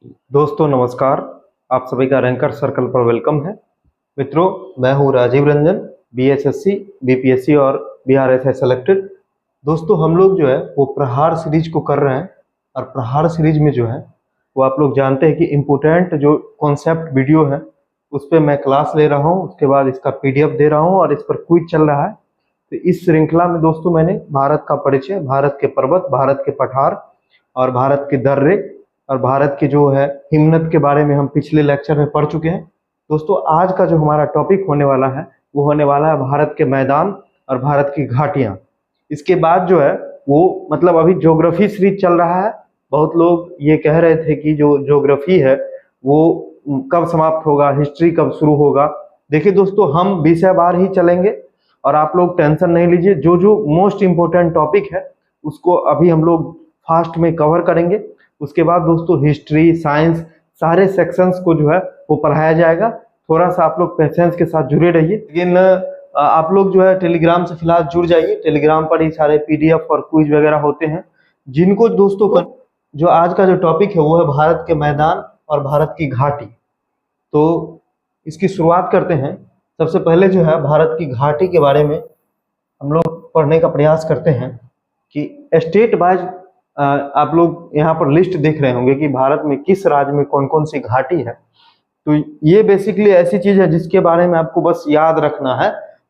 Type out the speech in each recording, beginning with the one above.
दोस्तों नमस्कार। आप सभी का रैंकर सर्कल पर वेलकम है। मित्रों, मैं हूं राजीव रंजन, बीएसएससी, बीपीएससी और बीआरएसआई सेलेक्टेड। दोस्तों, हम लोग जो है वो प्रहार सीरीज को कर रहे हैं और प्रहार सीरीज में जो है वो आप लोग जानते हैं कि इम्पोर्टेंट जो कॉन्सेप्ट वीडियो है उस पर मैं क्लास ले रहा हूं, उसके बाद इसका पीडीएफ दे रहा हूं और इस पर क्विज चल रहा है। तो इस श्रृंखला में दोस्तों मैंने भारत का परिचय, भारत के पर्वत, भारत के पठार और भारत के दर्रे और भारत के जो है हिमनद के बारे में हम पिछले लेक्चर में पढ़ चुके हैं। दोस्तों, आज का जो हमारा टॉपिक होने वाला है वो होने वाला है भारत के मैदान और भारत की घाटियां। इसके बाद जो है वो मतलब अभी ज्योग्राफी सीरीज चल रहा है। बहुत लोग ये कह रहे थे कि जो ज्योग्राफी है वो कब समाप्त होगा, हिस्ट्री कब शुरू होगा। देखिए दोस्तों, हम विषयवार ही चलेंगे और आप लोग टेंशन नहीं लीजिए। जो जो मोस्ट इम्पोर्टेंट टॉपिक है उसको अभी हम लोग फास्ट में कवर करेंगे। उसके बाद दोस्तों हिस्ट्री, साइंस, सारे सेक्शंस को जो है वो पढ़ाया जाएगा। थोड़ा सा आप लोग पेशेंस के साथ जुड़े रहिए। लेकिन आप लोग जो है टेलीग्राम से फिलहाल जुड़ जाइए। टेलीग्राम पर ही सारे पीडीएफ और क्विज वगैरह होते हैं। जिनको दोस्तों का जो आज का जो टॉपिक है वो है भारत के मैदान और भारत की घाटी। तो इसकी शुरुआत करते हैं। सबसे पहले जो है भारत की घाटी के बारे में हम लोग पढ़ने का प्रयास करते हैं कि स्टेट वाइज आप लोग यहाँ पर लिस्ट देख रहे होंगे कि भारत में किस राज्य में कौन कौन सी घाटी है। तो ये बेसिकली ऐसी चीज है जिसके बारे में आपको बस याद रखना है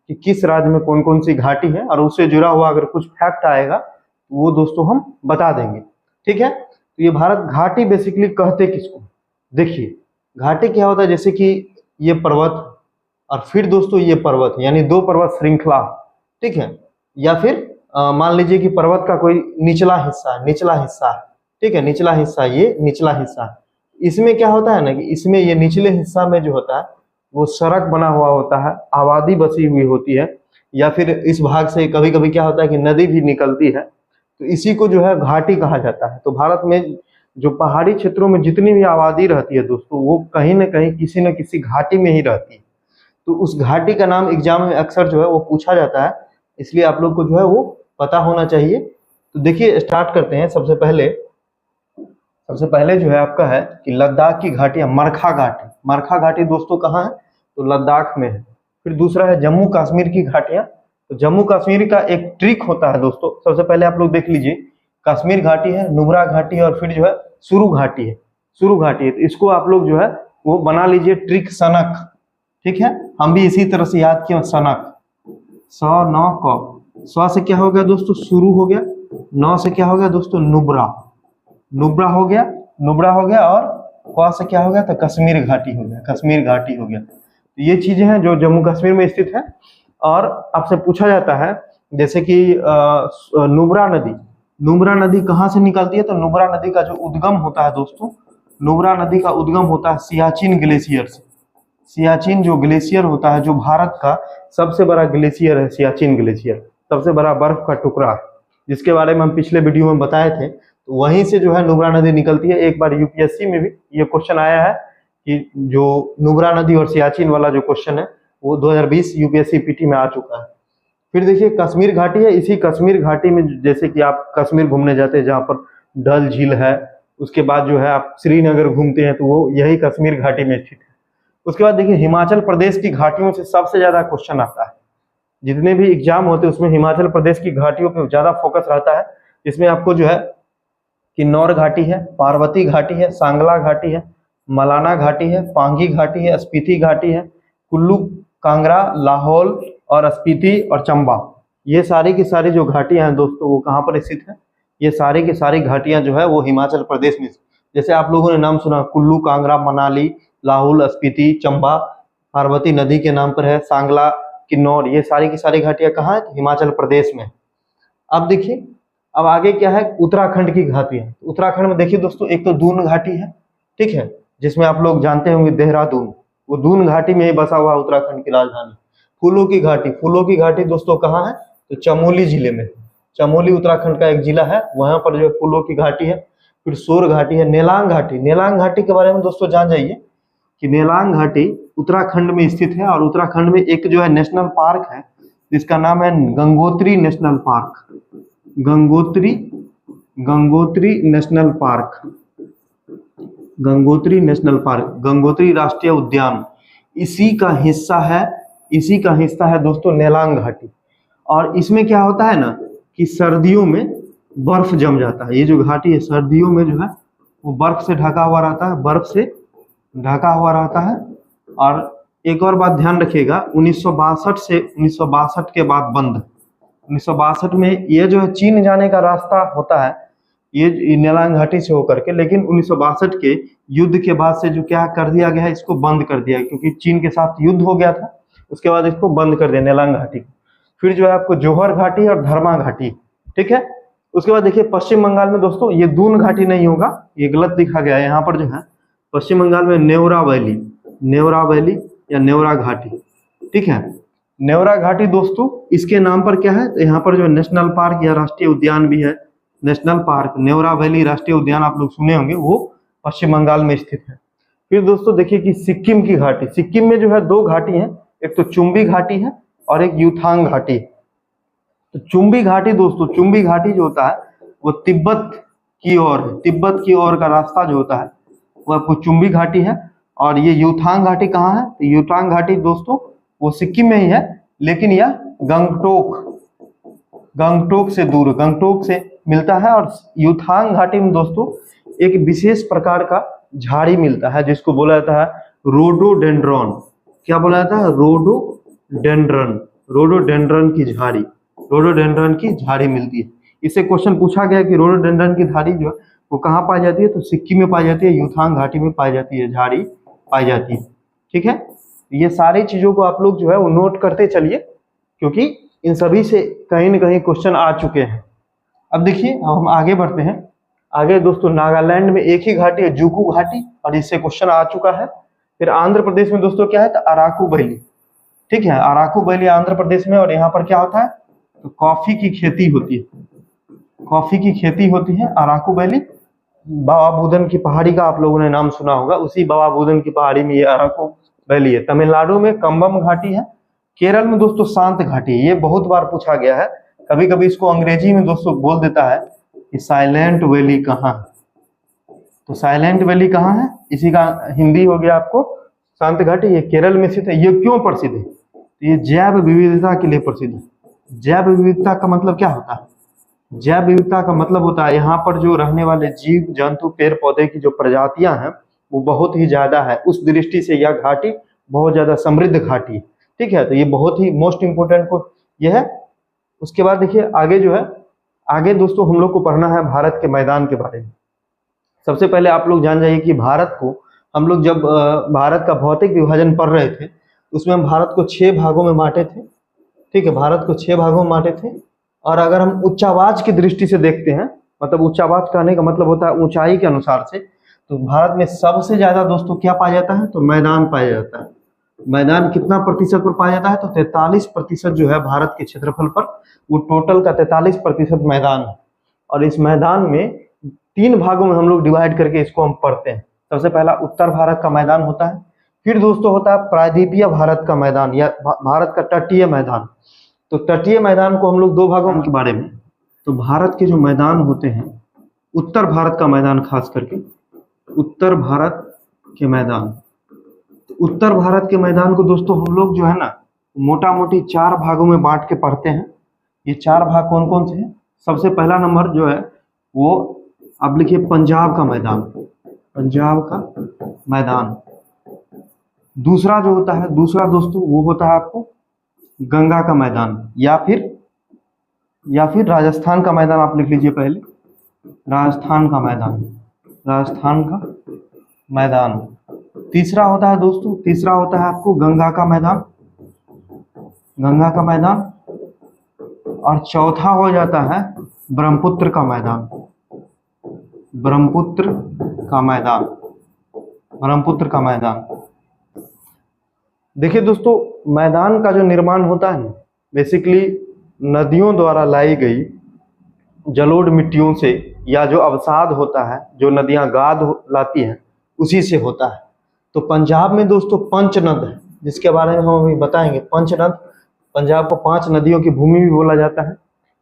कि किस राज्य में कौन कौन सी घाटी है, और उससे जुड़ा हुआ अगर कुछ फैक्ट आएगा तो वो दोस्तों हम बता देंगे। ठीक है, तो ये भारत घाटी बेसिकली कहते किसको, देखिए घाटी क्या होता है। जैसे कि ये पर्वत और फिर दोस्तों ये पर्वत, यानी दो पर्वत श्रृंखला, ठीक है। या फिर मान लीजिए कि पर्वत का कोई निचला हिस्सा है, निचला हिस्सा है, ठीक है, निचला हिस्सा, ये निचला हिस्सा है। इसमें क्या होता है ना कि इसमें ये निचले हिस्सा में जो होता है वो सड़क बना हुआ होता है, आबादी बसी हुई होती है, या फिर इस भाग से कभी कभी क्या होता है कि नदी भी निकलती है। तो इसी को जो है घाटी कहा जाता है। तो भारत में जो पहाड़ी क्षेत्रों में जितनी भी आबादी रहती है दोस्तों, वो कहीं ना कहीं किसी न किसी घाटी में ही रहती है। तो उस घाटी का नाम एग्जाम में अक्सर जो है वो पूछा जाता है, इसलिए आप लोग को जो है वो पता होना चाहिए। तो देखिए स्टार्ट करते हैं। सबसे पहले जो है आपका है कि लद्दाख की घाटियां, मरखा घाटी। मरखा घाटी दोस्तों कहाँ है, तो लद्दाख में है। फिर दूसरा है जम्मू कश्मीर की घाटियां। तो जम्मू कश्मीर का एक ट्रिक होता है दोस्तों, सबसे पहले आप लोग देख लीजिए, कश्मीर घाटी है, नुब्रा घाटी है और फिर जो है सुरु घाटी है। सुरु घाटी है, तो इसको आप लोग जो है वो बना लीजिए ट्रिक, सनक। ठीक है, हम भी इसी तरह से याद किया, सनक, स न क। स्व से क्या हो गया दोस्तों, शुरू हो गया। नौ से क्या हो गया दोस्तों, नुब्रा, नुब्रा हो गया, नुब्रा हो गया। और क से क्या हो गया, तो कश्मीर घाटी हो गया, कश्मीर घाटी हो गया। तो ये चीजें हैं जो जम्मू कश्मीर में स्थित है। और आपसे पूछा जाता है जैसे कि नुब्रा नदी, नुब्रा नदी कहाँ से निकलती है, तो नुब्रा नदी का जो उद्गम होता है दोस्तों, नुब्रा नदी का उद्गम होता है सियाचिन ग्लेशियर से। सियाचिन जो ग्लेशियर होता है, जो भारत का सबसे बड़ा ग्लेशियर है, सियाचिन ग्लेशियर सबसे बड़ा बर्फ का टुकड़ा है, जिसके बारे में हम पिछले वीडियो में बताए थे। तो वहीं से जो है नुब्रा नदी निकलती है। एक बार यूपीएससी में भी ये क्वेश्चन आया है कि जो नुब्रा नदी और सियाचिन वाला जो क्वेश्चन है वो 2020 यूपीएससी पीटी में आ चुका है। फिर देखिए कश्मीर घाटी है। इसी कश्मीर घाटी में जैसे कि आप कश्मीर घूमने जाते हैं जहाँ पर डल झील है, उसके बाद जो है आप श्रीनगर घूमते हैं तो वो यही कश्मीर घाटी में स्थित है। उसके बाद देखिए हिमाचल प्रदेश की घाटियों से सबसे ज्यादा क्वेश्चन आता है। जितने भी एग्जाम होते हैं उसमें हिमाचल प्रदेश की घाटियों पर ज्यादा फोकस रहता है। इसमें आपको जो है किन्नौर घाटी है, पार्वती घाटी है, सांगला घाटी है, मलाना घाटी है, पांगी घाटी है, स्पीति घाटी है, कुल्लू, कांगड़ा, लाहौल और स्पीति और चंबा। ये सारी की सारी जो घाटियां हैं दोस्तों वो कहाँ पर स्थित है, ये सारी की सारी घाटियां जो है वो हिमाचल प्रदेश में। जैसे आप लोगों ने नाम सुना, कुल्लू, कांगड़ा, मनाली, लाहौल, स्पीति, चंबा, पार्वती नदी के नाम पर है, सांगला, किन्नौर, ये सारी की सारी घाटियां कहाँ है, हिमाचल प्रदेश में। अब देखिए अब आगे क्या है, उत्तराखंड की घाटियां। उत्तराखंड में देखिए दोस्तों, एक तो दून घाटी है, ठीक है, जिसमें आप लोग जानते होंगे देहरादून, वो दून घाटी में ही बसा हुआ उत्तराखंड की राजधानी। फूलों की घाटी, फूलों की घाटी दोस्तों कहाँ है, तो चमोली जिले में। चमोली उत्तराखंड का एक जिला है, वहां पर जो फूलों की घाटी है। फिर सोर घाटी है, नेलांग घाटी। नेलांग घाटी के बारे में दोस्तों जान जाइए कि नेलांग घाटी उत्तराखंड में स्थित है। और उत्तराखंड में एक जो है नेशनल पार्क है जिसका नाम है Gangotri national park, Gangotri, Gangotri national park. Gangotri national park, Gangotri राष्ट्रीय उद्यान, इसी का हिस्सा है दोस्तों नेलांग घाटी। और इसमें क्या होता है ना कि सर्दियों में बर्फ जम जाता है। ये जो घाटी है सर्दियों में जो है वो बर्फ से ढका हुआ रहता है, बर्फ से ढका हुआ रहता है। और एक और बात ध्यान रखिएगा, 1962 के बाद बंद। 1962 में ये जो है चीन जाने का रास्ता होता है ये नेलांग घाटी से होकर के, लेकिन 1962 के युद्ध के बाद से जो क्या कर दिया गया है, इसको बंद कर दिया, क्योंकि चीन के साथ युद्ध हो गया था। उसके बाद इसको बंद कर दिया नेलांग घाटी। फिर जो है आपको जोहर घाटी और धर्मा घाटी, ठीक है। उसके बाद देखिए पश्चिम बंगाल में दोस्तों ये दून घाटी नहीं होगा, ये गलत लिखा गया है यहाँ पर। जो है पश्चिम बंगाल में नेवरा वैली या नेवरा घाटी, ठीक है। नेवरा घाटी दोस्तों इसके नाम पर क्या है, तो यहाँ पर जो नेशनल पार्क या राष्ट्रीय उद्यान भी है, नेशनल पार्क नेवरा वैली राष्ट्रीय उद्यान आप लोग सुने होंगे, वो पश्चिम बंगाल में स्थित है। फिर दोस्तों देखिए कि सिक्किम की घाटी, सिक्किम में जो है दो घाटी है, एक तो चुम्बी घाटी है और एक युथांग घाटी। तो चुम्बी घाटी दोस्तों, चुम्बी घाटी जो होता है वो तिब्बत की ओर है, तिब्बत की ओर का रास्ता जो होता है वो आपको चुम्बी घाटी है। और ये युथांग घाटी कहाँ है, तो युथांग घाटी दोस्तों वो सिक्किम में ही है, लेकिन यह गंगटोक से दूर, गंगटोक से मिलता है। और युथांग घाटी में दोस्तों एक विशेष प्रकार का झाड़ी मिलता है जिसको बोला जाता है रोडोडेंड्रॉन। क्या बोला जाता है, रोडोडेंड्रन की झाड़ी, रोडोडेंड्रन की झाड़ी मिलती है। इससे क्वेश्चन पूछा गया कि रोडोडेंड्रन की झाड़ी जो है वो कहाँ पाई जाती है, तो सिक्किम में पाई जाती है, युथांग घाटी में पाई जाती है, झाड़ी पाई जाती है, ठीक है। ये सारी चीजों को आप लोग जो है वो नोट करते चलिए, क्योंकि इन सभी से कहीं न कहीं क्वेश्चन आ चुके हैं। अब देखिए हम आगे बढ़ते हैं। आगे दोस्तों नागालैंड में एक ही घाटी है, जुकू घाटी, और इससे क्वेश्चन आ चुका है। फिर आंध्र प्रदेश में दोस्तों क्या है, तो अराकू वैली, ठीक है, अराकू वैली आंध्र प्रदेश में। और यहाँ पर क्या होता है, तो कॉफी की खेती होती है, कॉफी की खेती होती है अराकू वैली। बाबा बुदन की पहाड़ी का आप लोगों ने नाम सुना होगा, उसी बाबा बुदन की पहाड़ी में ये अराकू वैली है। तमिलनाडु में कंबम घाटी है। केरल में दोस्तों शांत घाटी है, ये बहुत बार पूछा गया है, कभी कभी इसको अंग्रेजी में दोस्तों बोल देता है कि साइलेंट वैली कहाँ है। तो साइलेंट वैली कहाँ है, इसी का हिंदी हो गया आपको शांत घाटी। ये केरल में स्थित है। ये क्यों प्रसिद्ध है, तो ये जैव विविधता के लिए प्रसिद्ध है। जैव विविधता का मतलब क्या होता है, जैव विविधता का मतलब होता है यहाँ पर जो रहने वाले जीव जंतु पेड़ पौधे की जो प्रजातियां हैं वो बहुत ही ज्यादा है। उस दृष्टि से यह घाटी बहुत ज्यादा समृद्ध घाटी है, ठीक है। तो ये बहुत ही मोस्ट इंपोर्टेंट को ये है। उसके बाद देखिए आगे जो है, आगे दोस्तों हम लोग को पढ़ना है भारत के मैदान के बारे में। सबसे पहले आप लोग जान जाइए कि भारत को हम लोग जब भारत का भौतिक विभाजन पढ़ रहे थे उसमें हम भारत को 6 भागों में बांटे थे, ठीक है, भारत को 6 भागों में बांटे थे। और अगर हम उच्चावाच की दृष्टि से देखते हैं, मतलब उच्चावाच कहने का मतलब होता है ऊंचाई के अनुसार से, तो भारत में सबसे ज्यादा दोस्तों क्या पाया जाता है, तो मैदान पाया जाता है। मैदान कितना प्रतिशत पर पाया जाता है, तो 43% जो है भारत के क्षेत्रफल पर, वो टोटल का 43% मैदान है। और इस मैदान में 3 भागों में हम लोग डिवाइड करके इसको हम पढ़ते हैं। सबसे पहला उत्तर भारत का मैदान होता है, फिर दोस्तों होता है प्रायद्वीपीय भारत का मैदान या भारत का तटीय मैदान। तो तटीय मैदान को हम लोग 2 भागों के बारे में, तो भारत के जो मैदान होते हैं, उत्तर भारत का मैदान, खास करके उत्तर भारत के मैदान, उत्तर भारत के मैदान को दोस्तों हम लोग जो है ना मोटा मोटी 4 भागों में बांट के पढ़ते हैं। ये 4 भाग कौन कौन से हैं, सबसे पहला नंबर जो है वो आप लिखिए पंजाब का मैदान, पंजाब का मैदान। दूसरा जो होता है, दूसरा दोस्तों वो होता है आपको गंगा का मैदान, या फिर राजस्थान का मैदान आप लिख लीजिए पहले, राजस्थान का मैदान, राजस्थान का मैदान। तीसरा होता है दोस्तों, तीसरा होता है आपको गंगा का मैदान, गंगा का मैदान। और चौथा हो जाता है ब्रह्मपुत्र का मैदान, ब्रह्मपुत्र का मैदान, ब्रह्मपुत्र का मैदान। देखिए दोस्तों मैदान का जो निर्माण होता है बेसिकली नदियों द्वारा लाई गई जलोढ़ मिट्टियों से, या जो अवसाद होता है जो नदियां गाद लाती हैं उसी से होता है। तो पंजाब में दोस्तों पंचनद है, जिसके बारे में हम अभी बताएंगे। पंचनद, पंजाब को 5 नदियों की भूमि भी बोला जाता है,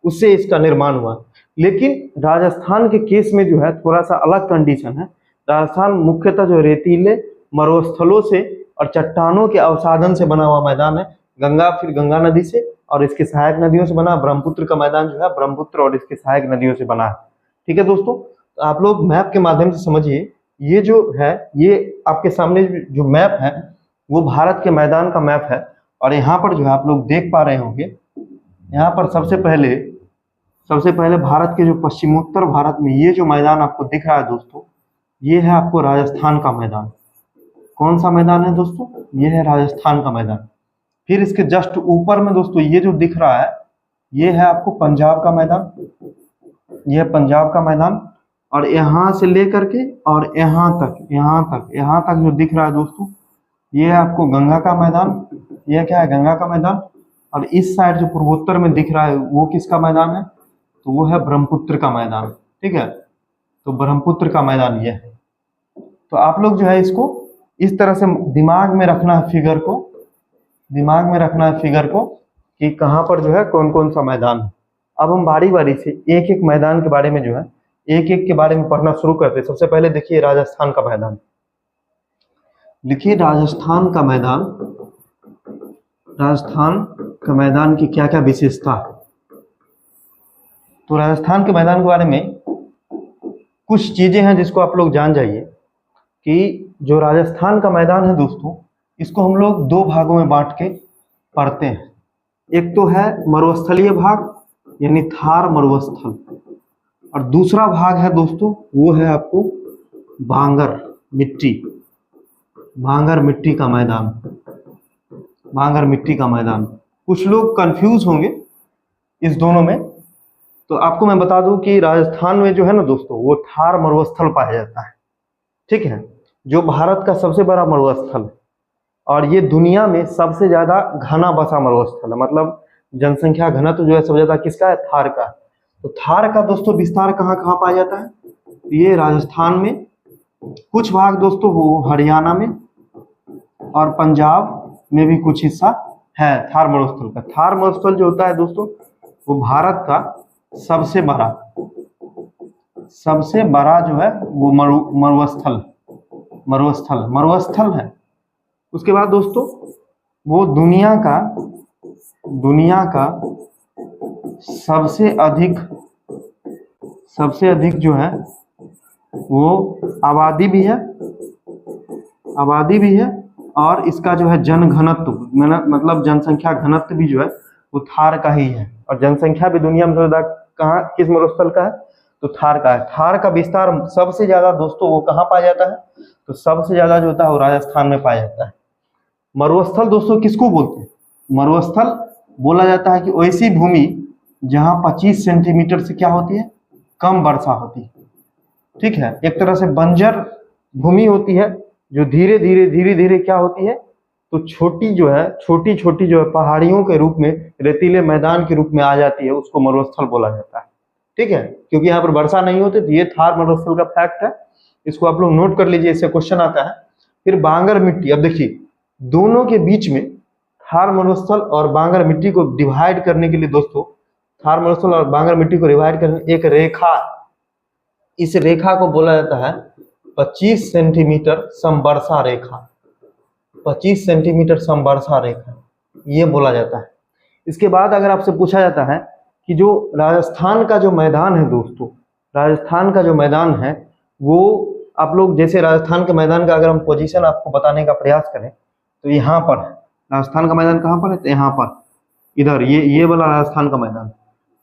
उससे इसका निर्माण हुआ। लेकिन राजस्थान के केस में जो है थोड़ा सा अलग कंडीशन है। राजस्थान मुख्यतः जो रेतीले मरुस्थलों से और चट्टानों के अवसादन से बना हुआ मैदान है। गंगा, फिर गंगा नदी से और इसके सहायक नदियों से बना। ब्रह्मपुत्र का मैदान जो है ब्रह्मपुत्र और इसके सहायक नदियों से बना है। ठीक है दोस्तों, तो आप लोग मैप के माध्यम से समझिए। ये जो है, ये आपके सामने जो मैप है वो भारत के मैदान का मैप है। और यहाँ पर जो है आप लोग देख पा रहे होंगे, यहाँ पर सबसे पहले भारत के जो पश्चिमोत्तर भारत में ये जो मैदान आपको दिख रहा है दोस्तों, ये है आपको राजस्थान का मैदान। कौन सा मैदान है दोस्तों? ये है राजस्थान का मैदान। फिर इसके जस्ट ऊपर में दोस्तों ये जो दिख रहा है, ये है आपको पंजाब का मैदान। ये है पंजाब का मैदान। और यहाँ से लेकर के और यहाँ तक जो दिख रहा है दोस्तों, ये है आपको गंगा का मैदान। ये क्या है? गंगा का मैदान। और इस साइड जो पूर्वोत्तर में दिख रहा है वो किसका मैदान है? तो वो है ब्रह्मपुत्र का मैदान। ठीक है, तो ब्रह्मपुत्र का मैदान ये है। तो आप लोग जो है इसको इस तरह से दिमाग में रखना है, फिगर को कि कहाँ पर जो है कौन कौन सा मैदान है। अब हम बारी बारी से एक एक मैदान के बारे में जो है एक एक के बारे में पढ़ना शुरू करते हैं। सबसे पहले देखिए राजस्थान का मैदान। लिखिए राजस्थान का मैदान की क्या क्या विशेषता है। तो राजस्थान के मैदान के बारे में कुछ चीजें हैं जिसको आप लोग जान जाइए कि जो राजस्थान का मैदान है दोस्तों, इसको हम लोग दो भागों में बांट के पढ़ते हैं। एक तो है मरुस्थलीय भाग यानी थार मरुस्थल, और दूसरा भाग है दोस्तों वो है आपको बांगर मिट्टी का मैदान। कुछ लोग कंफ्यूज होंगे इस दोनों में, तो आपको मैं बता दूं कि राजस्थान में जो है ना दोस्तों, वो थार मरुस्थल पाया जाता है। ठीक है, जो भारत का सबसे बड़ा मरुस्थल है और ये दुनिया में सबसे ज्यादा घना बसा मरुस्थल है। मतलब जनसंख्या घनत्व जो है सबसे ज्यादा किसका है? थार का। तो थार का दोस्तों विस्तार कहाँ कहाँ पाया जाता है? ये राजस्थान में, कुछ भाग दोस्तों वो हरियाणा में और पंजाब में भी कुछ हिस्सा है थार मरुस्थल का। थार मरुस्थल जो होता है दोस्तों, वो भारत का सबसे बड़ा जो है वो मरुस्थल है। उसके बाद दोस्तों वो दुनिया का सबसे अधिक जो है वो आबादी भी है और इसका जो है जन घनत्व मतलब जनसंख्या घनत्व भी जो है वो थार का ही है। और जनसंख्या भी दुनिया में ज्यादा कहाँ किस मरुस्थल का है? तो थार का है। थार का विस्तार सबसे ज्यादा दोस्तों वो कहाँ पाया जाता है? तो सबसे ज्यादा जो होता है वो राजस्थान में पाया जाता है। मरुस्थल दोस्तों किसको बोलते हैं? मरुस्थल बोला जाता है कि ऐसी भूमि जहां 25 सेंटीमीटर से क्या होती है? कम वर्षा होती है। ठीक है, एक तरह से बंजर भूमि होती है जो धीरे धीरे क्या होती है? तो छोटी जो है पहाड़ियों के रूप में, रेतीले मैदान के रूप में आ जाती है, उसको मरुस्थल बोला जाता है। ठीक है, क्योंकि यहाँ पर वर्षा नहीं होती। तो ये थार मरुस्थल का फैक्ट है, इसको आप लोग नोट कर लीजिए, इससे क्वेश्चन आता है। फिर बांगर मिट्टी। अब देखिए दोनों के बीच में थार मरुस्थल और बांगर मिट्टी को डिवाइड करने के लिए दोस्तों, थार मरुस्थल और बांगर मिट्टी को डिवाइड करने एक रेखा, इस रेखा को बोला जाता है 25 सेंटीमीटर समवर्षा रेखा। 25 सेंटीमीटर समवर्षा रेखा ये बोला जाता है। इसके बाद अगर आपसे पूछा जाता है कि जो राजस्थान का जो मैदान है दोस्तों, राजस्थान का जो मैदान है वो आप लोग जैसे राजस्थान के मैदान का अगर हम पोजीशन आपको बताने का प्रयास करें तो यहाँ पर है राजस्थान का मैदान। कहाँ पर है? तो यहाँ पर, इधर ये वाला राजस्थान का मैदान।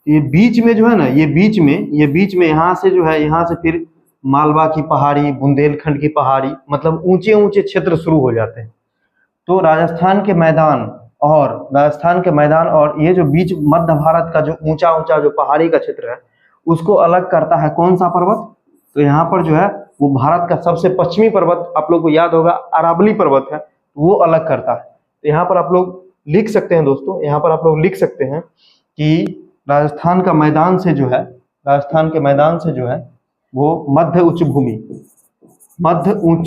ये बीच में जो है ना, ये बीच में यहाँ से जो है, यहाँ से फिर मालवा की पहाड़ी, बुंदेलखंड की पहाड़ी, मतलब ऊंचे क्षेत्र शुरू हो जाते हैं। तो राजस्थान के मैदान और ये जो बीच मध्य भारत का जो ऊंचा जो पहाड़ी का क्षेत्र है उसको अलग करता है कौन सा पर्वत? तो यहाँ पर जो है वो भारत का सबसे पश्चिमी पर्वत, आप लोग को याद होगा अरावली पर्वत है, वो अलग करता है। तो यहाँ पर आप लोग लिख सकते हैं दोस्तों, यहाँ पर आप लोग लिख सकते हैं कि राजस्थान के मैदान से जो है वो मध्य उच्च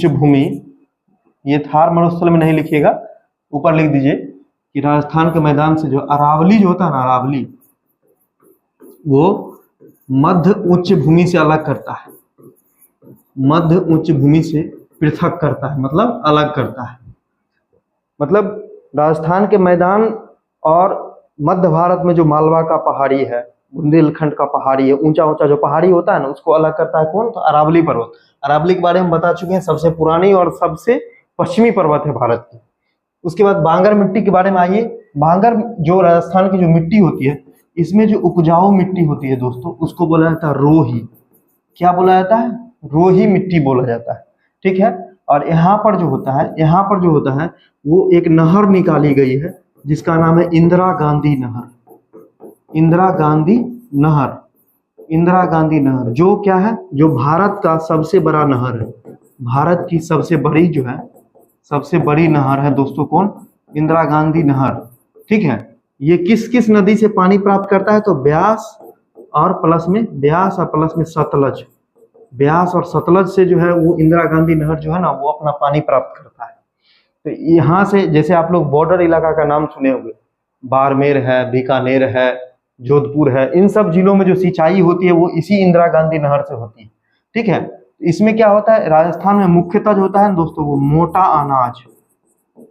भूमि, ये थार मरुस्थल में नहीं लिखिएगा, ऊपर लिख दीजिए कि राजस्थान के मैदान से जो अरावली जो होता है ना, अरावली वो मध्य उच्च भूमि से अलग करता है। मध्य उच्च भूमि से पृथक करता है, मतलब अलग करता है। मतलब राजस्थान के मैदान और मध्य भारत में जो मालवा का पहाड़ी है, बुंदेलखंड का पहाड़ी है, ऊंचा ऊंचा जो पहाड़ी होता है ना, उसको अलग करता है कौन? तो अरावली पर्वत। अरावली के बारे में बता चुके हैं, सबसे पुरानी और सबसे पश्चिमी पर्वत है भारत की। उसके बाद बांगर मिट्टी के बारे में आइए। बांगर जो राजस्थान की जो मिट्टी होती है, इसमें जो उपजाऊ मिट्टी होती है दोस्तों, उसको बोला जाता है रोही। क्या बोला जाता है? रोही मिट्टी बोला जाता है, ठीक है। और यहाँ पर जो होता है, यहाँ पर जो होता है वो एक नहर निकाली गई है जिसका नाम है इंदिरा गांधी नहर। इंदिरा गांधी नहर, इंदिरा गांधी नहर जो क्या है? जो भारत का सबसे बड़ा नहर है। भारत की सबसे बड़ी जो है, सबसे बड़ी नहर है दोस्तों कौन? इंदिरा गांधी नहर, ठीक है। ये किस किस नदी से पानी प्राप्त करता है? तो ब्यास और प्लस में, ब्यास और प्लस में सतलज। ब्यास और सतलज से जो है वो इंदिरा गांधी नहर जो है ना, वो अपना पानी प्राप्त करता है। तो यहाँ से, जैसे आप लोग बॉर्डर इलाका का नाम सुने होंगे, बाड़मेर है, बीकानेर है, जोधपुर है, इन सब जिलों में जो सिंचाई होती है वो इसी इंदिरा गांधी नहर से होती है, ठीक है। इसमें क्या होता है? राजस्थान में मुख्यतः जो होता है दोस्तों, वो मोटा अनाज,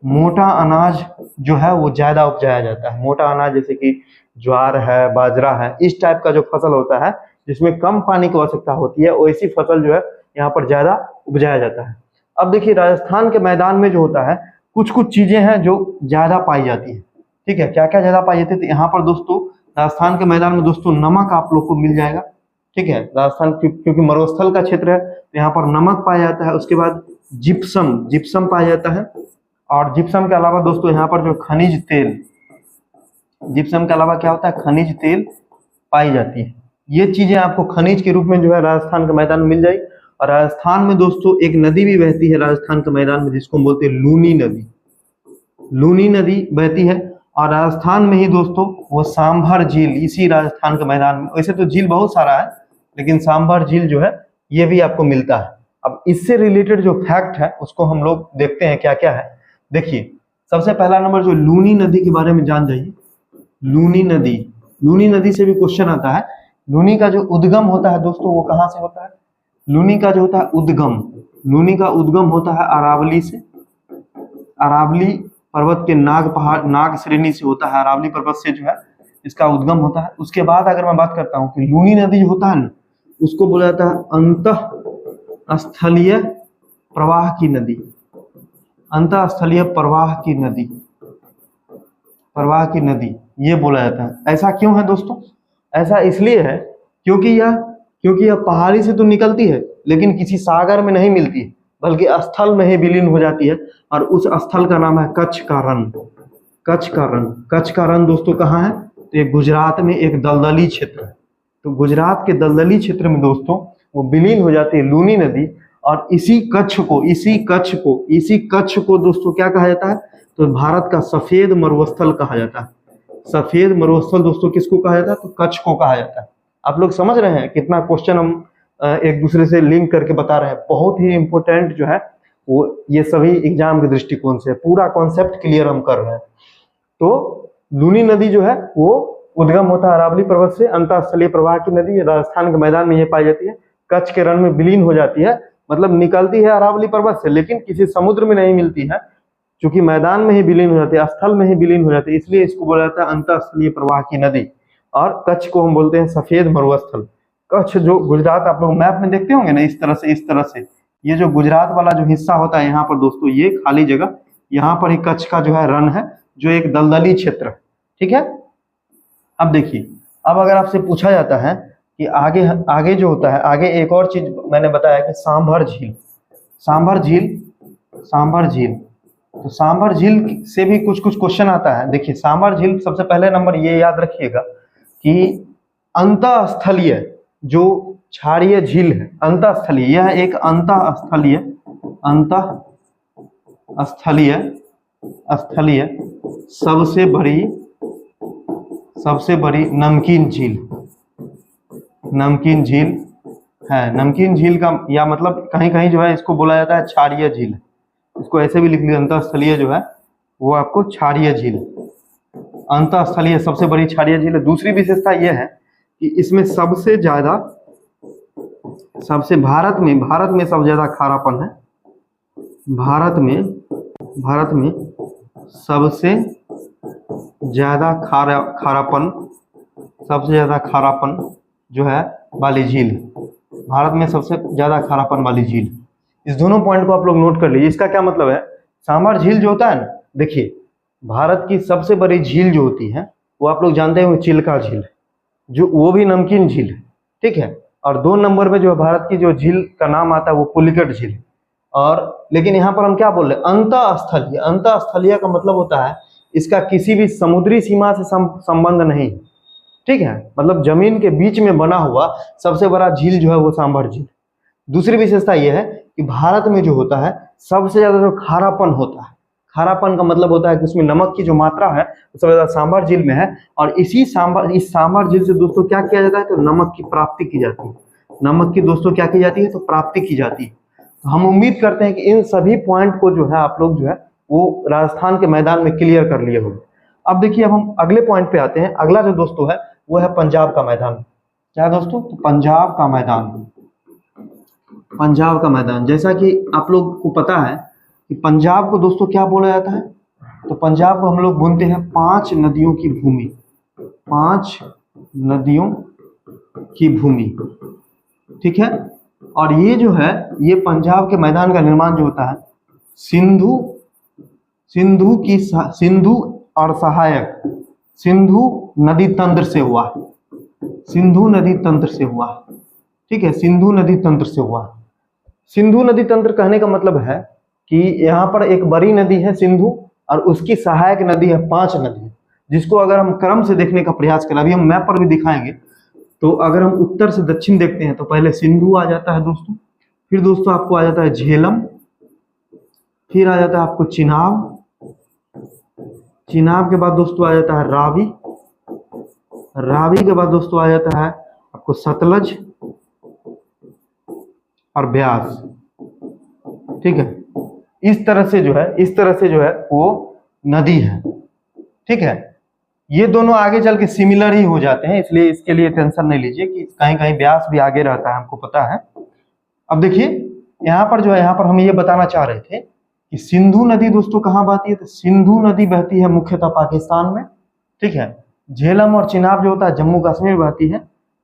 मोटा अनाज जो है वो ज्यादा उपजाया जाता है। मोटा अनाज जैसे कि ज्वार है, बाजरा है, इस टाइप का जो फसल होता है जिसमें कम पानी की आवश्यकता होती है, वैसी फसल जो है यहाँ पर ज्यादा उपजाया जाता है। अब देखिए राजस्थान के मैदान में जो होता है, कुछ कुछ चीजें हैं जो ज्यादा पाई जाती है, ठीक है। क्या क्या ज्यादा पाई जाती है? तो यहाँ पर दोस्तों राजस्थान के मैदान में दोस्तों नमक आप लोग को मिल जाएगा, ठीक है। राजस्थान क्योंकि मरुस्थल का क्षेत्र है तो यहाँ पर नमक पाया जाता है। उसके बाद जिप्सम, जिप्सम पाया जाता है। और जिप्सम के अलावा दोस्तों यहाँ पर जो खनिज तेल, जिप्सम के अलावा क्या होता है? खनिज तेल पाई जाती है। ये चीजें आपको खनिज के रूप में जो है राजस्थान के मैदान में मिल जाएगी। और राजस्थान में दोस्तों एक नदी भी बहती है राजस्थान के मैदान में, जिसको हम बोलते हैं लूनी नदी। लूनी नदी बहती है और राजस्थान में ही दोस्तों वो सांभर झील, इसी राजस्थान के मैदान में। वैसे तो झील बहुत सारा है, लेकिन सांभर झील जो है ये भी आपको मिलता है। अब इससे रिलेटेड जो फैक्ट है उसको हम लोग देखते हैं क्या क्या है। देखिए सबसे पहला नंबर जो लूनी नदी के बारे में जान जाइए। लूनी नदी, लूनी नदी से भी क्वेश्चन आता है। लूनी का जो उद्गम होता है दोस्तों वो कहाँ से होता है? लूनी का जो होता है उद्गम, लूनी का उद्गम होता है अरावली से। अरावली पर्वत के नाग पहाड़, नाग श्रेणी से होता है। अरावली पर्वत से जो है इसका उद्गम होता है। उसके बाद अगर मैं बात करता हूँ कि लूनी नदी जो होता है ना, उसको बोला जाता है अंतःस्थलीय प्रवाह की नदी। अंतःस्थलीय प्रवाह की नदी, प्रवाह की नदी ये बोला जाता है। ऐसा क्यों है दोस्तों? ऐसा इसलिए है क्योंकि यह पहाड़ी से तो निकलती है लेकिन किसी सागर में नहीं मिलती है, बल्कि स्थल में ही विलीन हो जाती है। और उस स्थल का नाम है कच्छ का रण। कच्छ का रण, कच्छ का रण दोस्तों कहाँ है? तो ये गुजरात में एक दलदली क्षेत्र है। तो गुजरात के दलदली क्षेत्र में दोस्तों वो विलीन हो जाती है लूनी नदी। और इसी कच्छ को दोस्तों क्या कहा जाता है? तो भारत का सफेद मरुस्थल कहा जाता है। सफेद मरुस्थल दोस्तों किसको कहा जाता है? तो कच्छ को कहा जाता है। आप लोग समझ रहे हैं कितना क्वेश्चन हम एक दूसरे से लिंक करके बता रहे हैं। बहुत ही इंपॉर्टेंट जो है वो ये सभी एग्जाम के दृष्टिकोण से पूरा कॉन्सेप्ट क्लियर हम कर रहे हैं। तो लूनी नदी जो है वो उद्गम होता है अरावली पर्वत से। अंतःस्थलीय प्रवाह की नदी राजस्थान के मैदान में ये पाई जाती है। कच्छ के रण में विलीन हो जाती है, मतलब निकलती है अरावली पर्वत से लेकिन किसी समुद्र में नहीं मिलती है, क्योंकि मैदान में ही विलीन हो जाती है, स्थल में ही विलीन हो जाती है, इसलिए इसको बोला जाता है अंतःस्थलीय प्रवाह की नदी। और कच्छ को हम बोलते हैं सफेद मरुस्थल। कच्छ जो गुजरात आप लोग मैप में देखते होंगे ना, इस तरह से ये जो गुजरात वाला जो हिस्सा होता है यहाँ पर दोस्तों, ये खाली जगह, यहाँ पर ही कच्छ का जो है रण है, जो एक दलदली क्षेत्र है, ठीक है। अब देखिए, अब अगर आपसे पूछा जाता है कि आगे जो होता है, आगे एक और चीज मैंने बताया कि सांभर झील। सांभर झील तो सांभर झील से भी कुछ क्वेश्चन आता है। देखिए सांभर झील, सबसे पहले नंबर ये याद रखिएगा कि अंतःस्थलीय जो क्षारीय झील है, अंतःस्थलीय, यह एक अंतःस्थलीय सबसे बड़ी नमकीन झील है। नमकीन झील का या मतलब कहीं कहीं जो है इसको बोला जाता है क्षारीय झील। इसको ऐसे भी लिख लिया, अंतःस्थलीय जो है वो आपको क्षारीय झील, अंतःस्थलीय सबसे बड़ी क्षारीय झील है। दूसरी विशेषता यह है कि इसमें सबसे ज्यादा सबसे भारत में सबसे ज्यादा खारापन है, भारत में सबसे ज्यादा खारापन, सबसे ज्यादा खारापन जो है वाली झील, भारत में सबसे ज्यादा खारापन वाली झील। इस दोनों पॉइंट को आप लोग नोट कर लीजिए। इसका क्या मतलब है, सांभर झील जो होता है ना, देखिए भारत की सबसे बड़ी झील जो होती है वो आप लोग जानते हैं वो चिल्का झील, जो वो भी नमकीन झील है, ठीक है। और 2 नंबर में जो है भारत की जो झील का नाम आता है वो पुलिकट झील। और लेकिन यहाँ पर हम क्या बोल रहे हैं, अंतःस्थलीय। अंतःस्थलीय का मतलब होता है इसका किसी भी समुद्री सीमा से संबंध नहीं, ठीक है, मतलब जमीन के बीच में बना हुआ सबसे बड़ा झील जो है वो सांभर झील। दूसरी विशेषता यह है कि भारत में जो होता है सबसे ज्यादा जो खारापन होता है, खारापन का मतलब होता है कि उसमें नमक की जो मात्रा है वो सबसे ज्यादा सांभर झील में है। और इस सांभर झील से दोस्तों क्या किया जाता है, तो नमक की प्राप्ति की जाती है। नमक की दोस्तों क्या की जाती है, तो प्राप्ति की जाती है। तो हम उम्मीद करते हैं कि इन सभी पॉइंट को जो है आप लोग जो है वो राजस्थान के मैदान में क्लियर कर लिए होंगे। अब देखिए अब हम अगले पॉइंट पे आते हैं। अगला जो दोस्तों है वो है पंजाब का मैदान। क्या दोस्तों, तो पंजाब का मैदान। पंजाब का मैदान, जैसा कि आप लोग को पता है कि पंजाब को दोस्तों क्या बोला जाता है, तो पंजाब को हम लोग बोलते हैं 5 नदियों की भूमि। 5 नदियों की भूमि, ठीक है। और ये जो है ये पंजाब के मैदान का निर्माण जो होता है सिंधु और सहायक सिंधु नदी तंत्र से हुआ, सिंधु नदी तंत्र से हुआ, ठीक है, सिंधु नदी तंत्र से हुआ। सिंधु नदी तंत्र कहने का मतलब है कि यहाँ पर एक बड़ी नदी है सिंधु और उसकी सहायक नदी है 5 नदी, जिसको अगर हम क्रम से देखने का प्रयास करें, अभी हम मैप पर भी दिखाएंगे, तो अगर हम उत्तर से दक्षिण देखते हैं तो पहले सिंधु आ जाता है दोस्तों, फिर दोस्तों आपको आ जाता है झेलम, फिर आ जाता है आपको चिनाब, चिनाब के बाद दोस्तों आ जाता है रावी, रावी के बाद दोस्तों आ जाता है आपको सतलज और ब्यास, ठीक है। इस तरह से जो है वो नदी है, ठीक है। ये दोनों आगे चल के सिमिलर ही हो जाते हैं, इसलिए इसके लिए टेंशन नहीं लीजिए कि कहीं कहीं ब्यास भी आगे रहता है, हमको पता है। अब देखिए यहाँ पर जो है, यहाँ पर हम ये बताना चाह रहे थे कि सिंधु नदी दोस्तों कहाँ बहती है, तो सिंधु नदी बहती है मुख्यतः पाकिस्तान में, ठीक है। झेलम और चिनाब जो होता है जम्मू कश्मीर बहती है,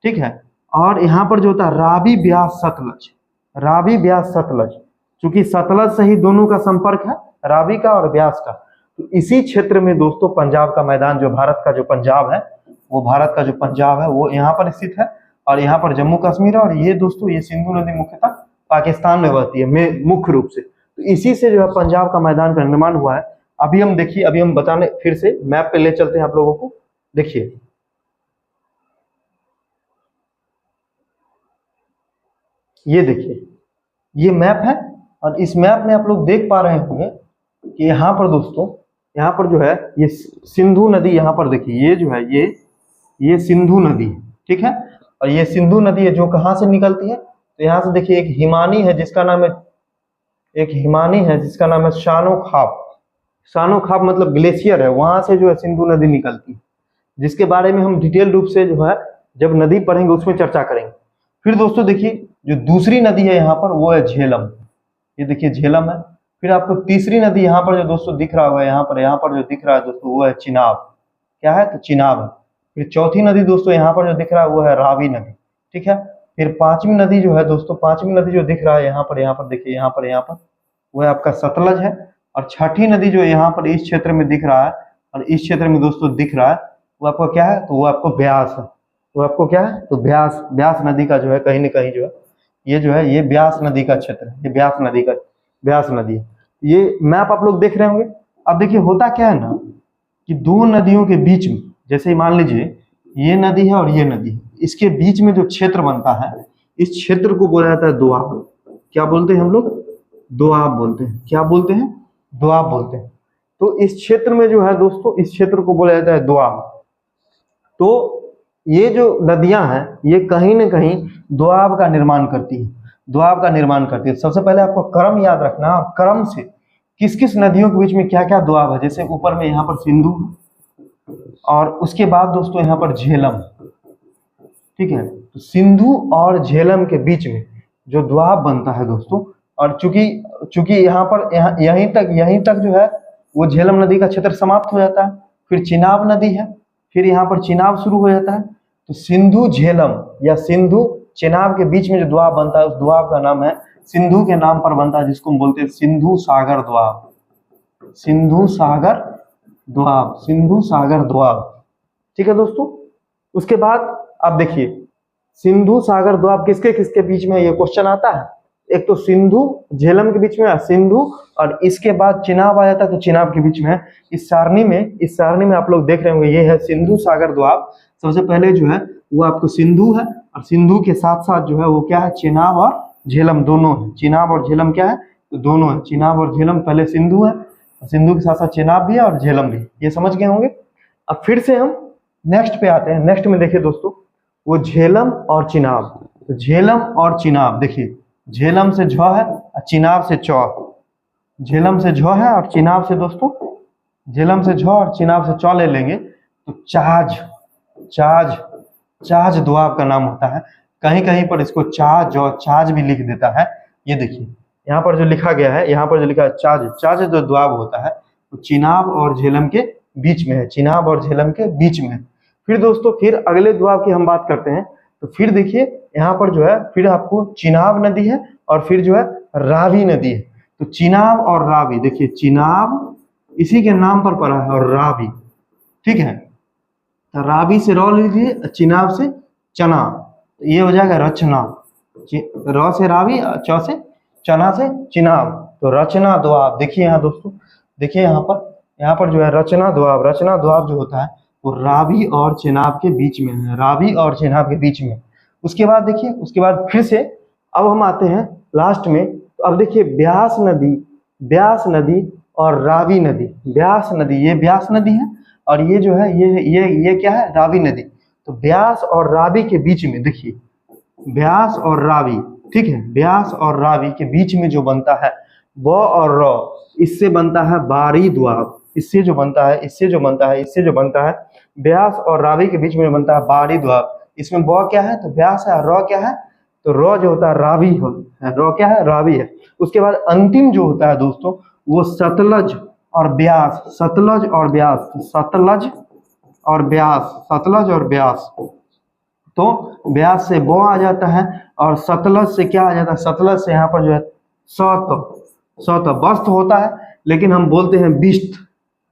ठीक है। और यहाँ पर जो होता है रावी ब्यास सतलज, रावी ब्यास सतलज, क्योंकि सतलज से ही दोनों का संपर्क है, रावी का और ब्यास का। तो इसी क्षेत्र में दोस्तों पंजाब का मैदान, जो भारत का जो पंजाब है, वो भारत का जो पंजाब है वो यहाँ पर स्थित है। और यहाँ पर जम्मू कश्मीर है। और ये दोस्तों ये सिंधु नदी मुख्यतः पाकिस्तान में बहती है मुख्य रूप से। तो इसी से जो है पंजाब का मैदान का निर्माण हुआ है। अभी हम देखिए, अभी हम बताने फिर से मैप पे ले चलते हैं आप लोगों को। देखिए ये देखिए ये मैप है, और इस मैप में आप लोग देख पा रहे होंगे कि यहाँ पर दोस्तों, यहाँ पर जो है ये सिंधु नदी, यहाँ पर देखिए ये जो है ये सिंधु नदी है, ठीक है। और ये सिंधु नदी है जो कहाँ से निकलती है, तो यहाँ से देखिए एक हिमानी है जिसका नाम है शानो खाप। शानो खाप मतलब ग्लेशियर है, वहां से जो है सिंधु नदी निकलती है, जिसके बारे में हम डिटेल रूप से जो है जब नदी पढ़ेंगे उसमें चर्चा करेंगे। फिर दोस्तों देखिए जो दूसरी नदी है यहाँ पर वो है झेलम, ये देखिए झेलम है। फिर आपको तीसरी नदी यहाँ पर जो दोस्तों दिख रहा होगा, यहाँ पर जो दिख रहा है दोस्तों वो है चिनाब। क्या है, तो चिनाब है। फिर चौथी नदी दोस्तों यहाँ पर जो दिख रहा है वो है रावी नदी, ठीक है। फिर पांचवी नदी जो है दोस्तों, पांचवी नदी जो दिख रहा है यहाँ पर देखिए, यहाँ पर वो है आपका सतलज है। और छठी नदी जो यहाँ पर इस क्षेत्र में दिख रहा है और इस क्षेत्र में दोस्तों दिख रहा है वो आपका क्या है, तो वो आपको ब्यास है। वो आपको क्या है, तो ब्यास नदी का जो है कहीं न कहीं जो है ये ब्यास नदी का क्षेत्र है, ये ब्यास नदी है। ये मैप आप लोग देख रहे होंगे। अब देखिए होता क्या है ना कि दो नदियों के बीच में, जैसे मान लीजिए ये नदी है और ये नदी है, इसके बीच में जो क्षेत्र बनता है इस क्षेत्र को बोला जाता है दोआब। क्या बोलते हैं हम लोग, दोआब बोलते हैं। क्या बोलते हैं, दोआब बोलते हैं। तो इस क्षेत्र में जो है दोस्तों, इस क्षेत्र को बोला जाता है दोआब। तो ये जो नदियां हैं ये कहीं न कहीं दोआब का निर्माण करती है, सबसे पहले आपको क्रम याद रखना, क्रम से किस किस नदियों के बीच में क्या क्या दोआब है। जैसे ऊपर में यहाँ पर सिंधु और उसके बाद दोस्तों यहाँ पर झेलम, ठीक है। तो सिंधु और झेलम के बीच में जो द्वाब बनता है दोस्तों, और चूंकि यहाँ पर यहीं तक जो है वो झेलम नदी का क्षेत्र समाप्त हो जाता है, फिर चिनाब नदी है, फिर यहाँ पर चिनाब शुरू हो जाता है। तो सिंधु झेलम या सिंधु चिनाब के बीच में जो द्वाब बनता है उस द्वाब का नाम है, सिंधु के नाम पर बनता है, जिसको हम बोलते हैं सिंधु सागर द्वाब। सिंधु सागर द्वाब, सिंधु सागर द्वाब। ठीक है दोस्तों। उसके बाद आप देखिए सिंधु सागर द्वाब किसके किसके बीच में, ये क्वेश्चन आता है। एक तो सिंधु झेलम के बीच में है सिंधु, और इसके बाद चिनाब आ जाता है तो चिनाब के बीच में है। इस सारणी में आप लोग देख रहे होंगे ये है सिंधु सागर द्वाब। सबसे पहले जो है वो आपको सिंधु है, और सिंधु के साथ साथ जो है वो क्या है, चिनाब और झेलम दोनों है। चिनाब और झेलम क्या है, तो दोनों है, चिनाब और झेलम। पहले सिंधु है, सिंधु के साथ साथ चिनाब भी है और झेलम भी, ये समझ गए होंगे। अब फिर से हम नेक्स्ट पे आते हैं। नेक्स्ट में देखिए दोस्तों वो झेलम और चिनाब। तो झेलम और चिनाब देखिए, झेलम से झ है और चिनाब से चौ। झेलम से झ है और चिनाब से दोस्तों, झेलम से झ और चिनाब से चौ ले लेंगे तो चाज द्वाब का नाम होता है। कहीं कहीं पर इसको चाज भी लिख देता है। ये देखिए यहाँ पर जो लिखा गया है, यहाँ पर जो लिखा है चाज जो द्वाब होता है वो चिनाब और झेलम के बीच में है, चिनाब और झेलम के बीच में है। फिर दोस्तों फिर अगले द्वाब की हम बात करते हैं। तो फिर देखिए यहाँ पर जो है फिर आपको चिनाब नदी है और फिर जो है रावी नदी है। तो चिनाब और रावी, देखिए चिनाब इसी के नाम पर पड़ा है और रावी, ठीक है। तो रावी से रौ लीजिए, चिनाब से चना, तो ये हो जाएगा रचना। र से रावी, च से चना से चिनाब, तो रचना द्वाब। देखिए यहाँ दोस्तों, देखिए यहाँ पर जो है रचना द्वाब जो होता है वो रावी और चिनाब के बीच में है, रावी और चिनाब के बीच में। उसके बाद देखिए, उसके बाद फिर से अब हम आते हैं लास्ट में। तो अब देखिए ब्यास नदी और रावी नदी। ब्यास नदी, ये ब्यास नदी है और ये जो है ये क्या है, रावी नदी। तो ब्यास और रावी के बीच में देखिए, ब्यास और रावी, ठीक है, ब्यास और रावी के बीच में जो बनता है ब और र, इससे बनता है बारी द्वाब। इससे जो बनता है ब्यास और रावी के बीच में बनता है बारी द्वाब। इसमें ब क्या है, तो ब्यास है, र क्या है, तो र जो होता है रावी है, र क्या है, रावी है। उसके बाद अंतिम जो होता है दोस्तों वो सतलज और ब्यास, सतलज और ब्यास। तो ब्यास से ब आ जाता है और सतलज से क्या आ जाता है, सतलज से यहाँ पर जो है सत बस्त होता है, लेकिन हम बोलते हैं बिस्त,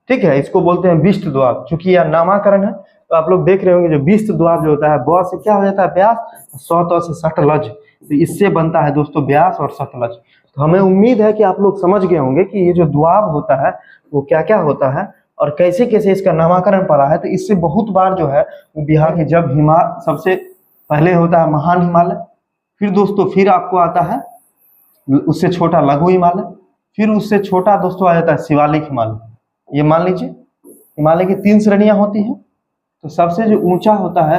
ठीक है, इसको बोलते हैं बिस्त द्वाब। चूंकि यह नामाकरण है तो आप लोग देख रहे होंगे जो बिस्त द्वाब जो होता है ब से क्या हो जाता है ब्यास, से सतलज, तो इससे बनता है दोस्तों ब्यास और सतलज। तो हमें उम्मीद है कि आप लोग समझ गए होंगे कि ये जो द्वाब होता है वो क्या क्या होता है और कैसे कैसे इसका नामाकरण पड़ा है। तो इससे बहुत बार जो है वो बिहार की जब सबसे पहले होता है महान हिमालय, फिर दोस्तों फिर आपको आता है उससे छोटा लघु हिमालय, फिर उससे छोटा दोस्तों आ जाता है शिवालिक हिमालय। ये मान लीजिए हिमालय की 3 श्रेणियां होती हैं। तो सबसे जो ऊंचा होता है,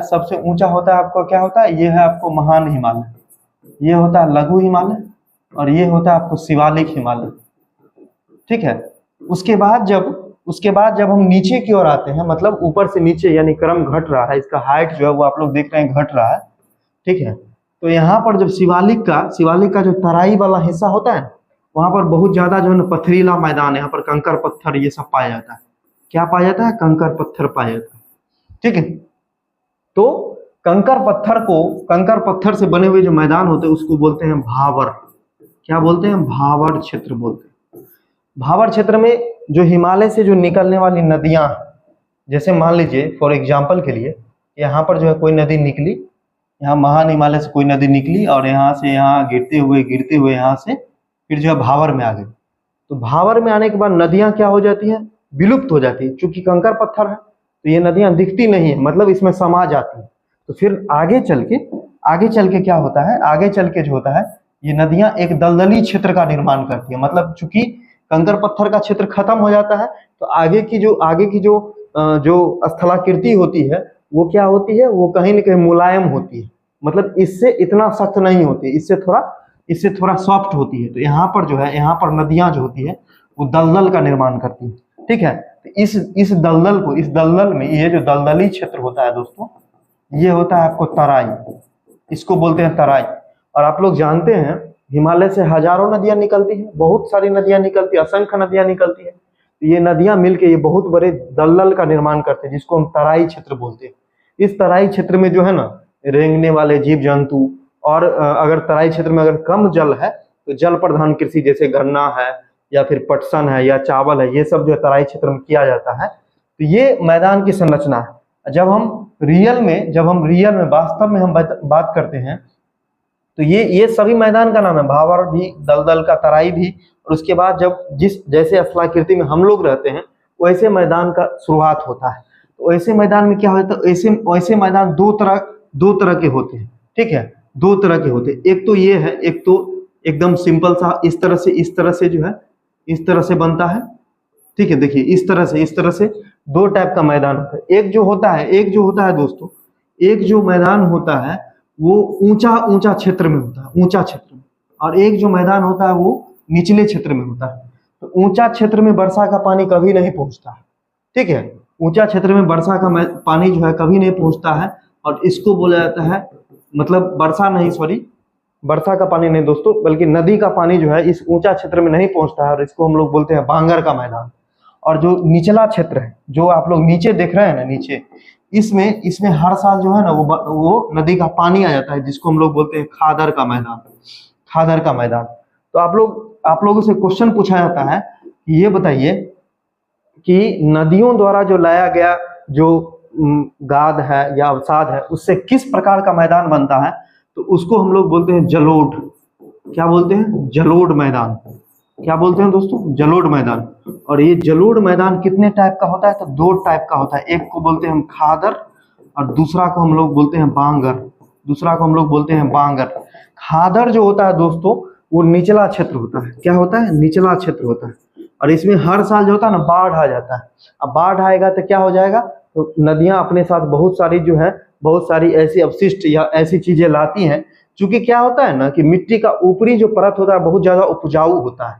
आपको क्या होता है, ये है आपको महान हिमालय, ये होता है लघु हिमालय और ये होता है आपको शिवालिक हिमालय, ठीक है। उसके बाद जब हम नीचे की ओर आते हैं, मतलब ऊपर से नीचे यानी क्रम घट रहा है, इसका हाइट जो है वो आप लोग देख रहे हैं घट रहा है, ठीक है। तो यहाँ पर जब शिवालिक का जो तराई वाला हिस्सा होता है वहां पर बहुत ज्यादा जो है ना पथरीला मैदान, यहाँ पर कंकर पत्थर ये सब पाया जाता है। क्या पाया जाता है, कंकर पत्थर पाया जाता है, ठीक है। तो कंकर पत्थर से बने हुए जो मैदान होते हैं उसको बोलते हैं भावर। क्या बोलते हैं, भावर क्षेत्र बोलते हैं। भावर क्षेत्र में जो हिमालय से जो निकलने वाली नदियां, जैसे मान लीजिए फॉर एग्जांपल के लिए यहाँ पर जो है कोई नदी निकली, यहाँ महान हिमालय से कोई नदी निकली और यहाँ से यहाँ गिरते हुए यहाँ से फिर जो है भावर में आ गई। तो भावर में आने के बाद नदियां क्या हो जाती है, विलुप्त हो जाती है। चूंकि कंकर पत्थर है तो ये नदियां दिखती नहीं है, मतलब इसमें समा जाती है। तो फिर आगे चल के क्या होता है, आगे चल के जो होता है ये नदियां एक दलदली क्षेत्र का निर्माण करती है। मतलब चूंकि कंकर पत्थर का क्षेत्र खत्म हो जाता है तो आगे की जो स्थलाकृति होती है वो क्या होती है, वो कहीं न कहीं मुलायम होती है। मतलब इससे इतना सख्त नहीं होती, इससे थोड़ा सॉफ्ट होती है। तो यहाँ पर नदियां जो होती है वो दलदल का निर्माण करती है, ठीक है। तो इस दलदल में ये जो दलदली क्षेत्र होता है दोस्तों, ये होता है आपको तराई, इसको बोलते हैं तराई। और आप लोग जानते हैं हिमालय से हजारों नदियां निकलती हैं, बहुत सारी नदियां निकलती है, असंख्य नदियां निकलती है। ये नदियां मिलके ये बहुत बड़े दलदल का निर्माण करते हैं, जिसको हम तराई क्षेत्र बोलते हैं। इस तराई क्षेत्र में जो है ना, रेंगने वाले जीव जंतु, और अगर तराई क्षेत्र में अगर कम जल है तो जल प्रधान कृषि जैसे गन्ना है या फिर पटसन है या चावल है, ये सब जो है तराई क्षेत्र में किया जाता है। तो ये मैदान की संरचना है। जब हम रियल में वास्तव में हम बात करते हैं तो ये सभी मैदान का नाम है, भावर भी, दलदल का, तराई भी। और उसके बाद जब जैसे स्थलाकृति में हम लोग रहते हैं वैसे मैदान का शुरुआत होता है। तो ऐसे मैदान में क्या होता है, ऐसे मैदान दो तरह के होते हैं, ठीक है, दो तरह के होते हैं। एक तो ये है, एक तो एकदम सिंपल सा इस तरह से जो है इस तरह से बनता है, ठीक है। देखिए इस तरह से दो टाइप का मैदान होता है। एक जो होता है दोस्तों, एक जो मैदान होता है वो ऊंचा क्षेत्र में होता है, ऊंचा क्षेत्र में, और एक जो मैदान होता है वो निचले क्षेत्र में होता है। तो ऊंचा क्षेत्र में वर्षा का पानी कभी नहीं पहुंचता है, ठीक है, ऊंचा क्षेत्र में वर्षा का पानी जो है कभी नहीं पहुंचता है, और इसको बोला जाता है, मतलब वर्षा का पानी नहीं दोस्तों, बल्कि नदी का पानी जो है इस ऊंचा क्षेत्र में नहीं पहुंचता है, और इसको हम लोग बोलते हैं बांगर का मैदान। और जो निचला क्षेत्र है, जो आप लोग नीचे देख रहे हैं ना, नीचे, इसमें हर साल जो है ना वो नदी का पानी आ जाता है, जिसको हम लोग बोलते हैं खादर का मैदान। तो आप लोगों से क्वेश्चन पूछा जाता है कि ये बताइए कि नदियों द्वारा जो लाया गया जो गाद है या अवसाद है, उससे किस प्रकार का मैदान बनता है, तो उसको हम लोग बोलते हैं जलोढ़। क्या बोलते हैं? जलोढ़ मैदान। क्या बोलते हैं दोस्तों? जलोढ़ मैदान। और ये जलोढ़ मैदान कितने टाइप का होता है? तो दो टाइप का होता है। एक को बोलते हैं हम खादर, और दूसरा को हम लोग बोलते हैं बांगर। खादर जो होता है दोस्तों, वो निचला क्षेत्र होता है। क्या होता है? निचला क्षेत्र होता है। और इसमें हर साल जो होता है ना, बाढ़ आ जाता है। अब बाढ़ आएगा तो क्या हो जाएगा, तो नदियां अपने साथ बहुत सारी ऐसी अपशिष्ट या ऐसी चीजें लाती हैं। क्योंकि क्या होता है ना कि मिट्टी का ऊपरी जो परत होता है बहुत ज्यादा उपजाऊ होता है,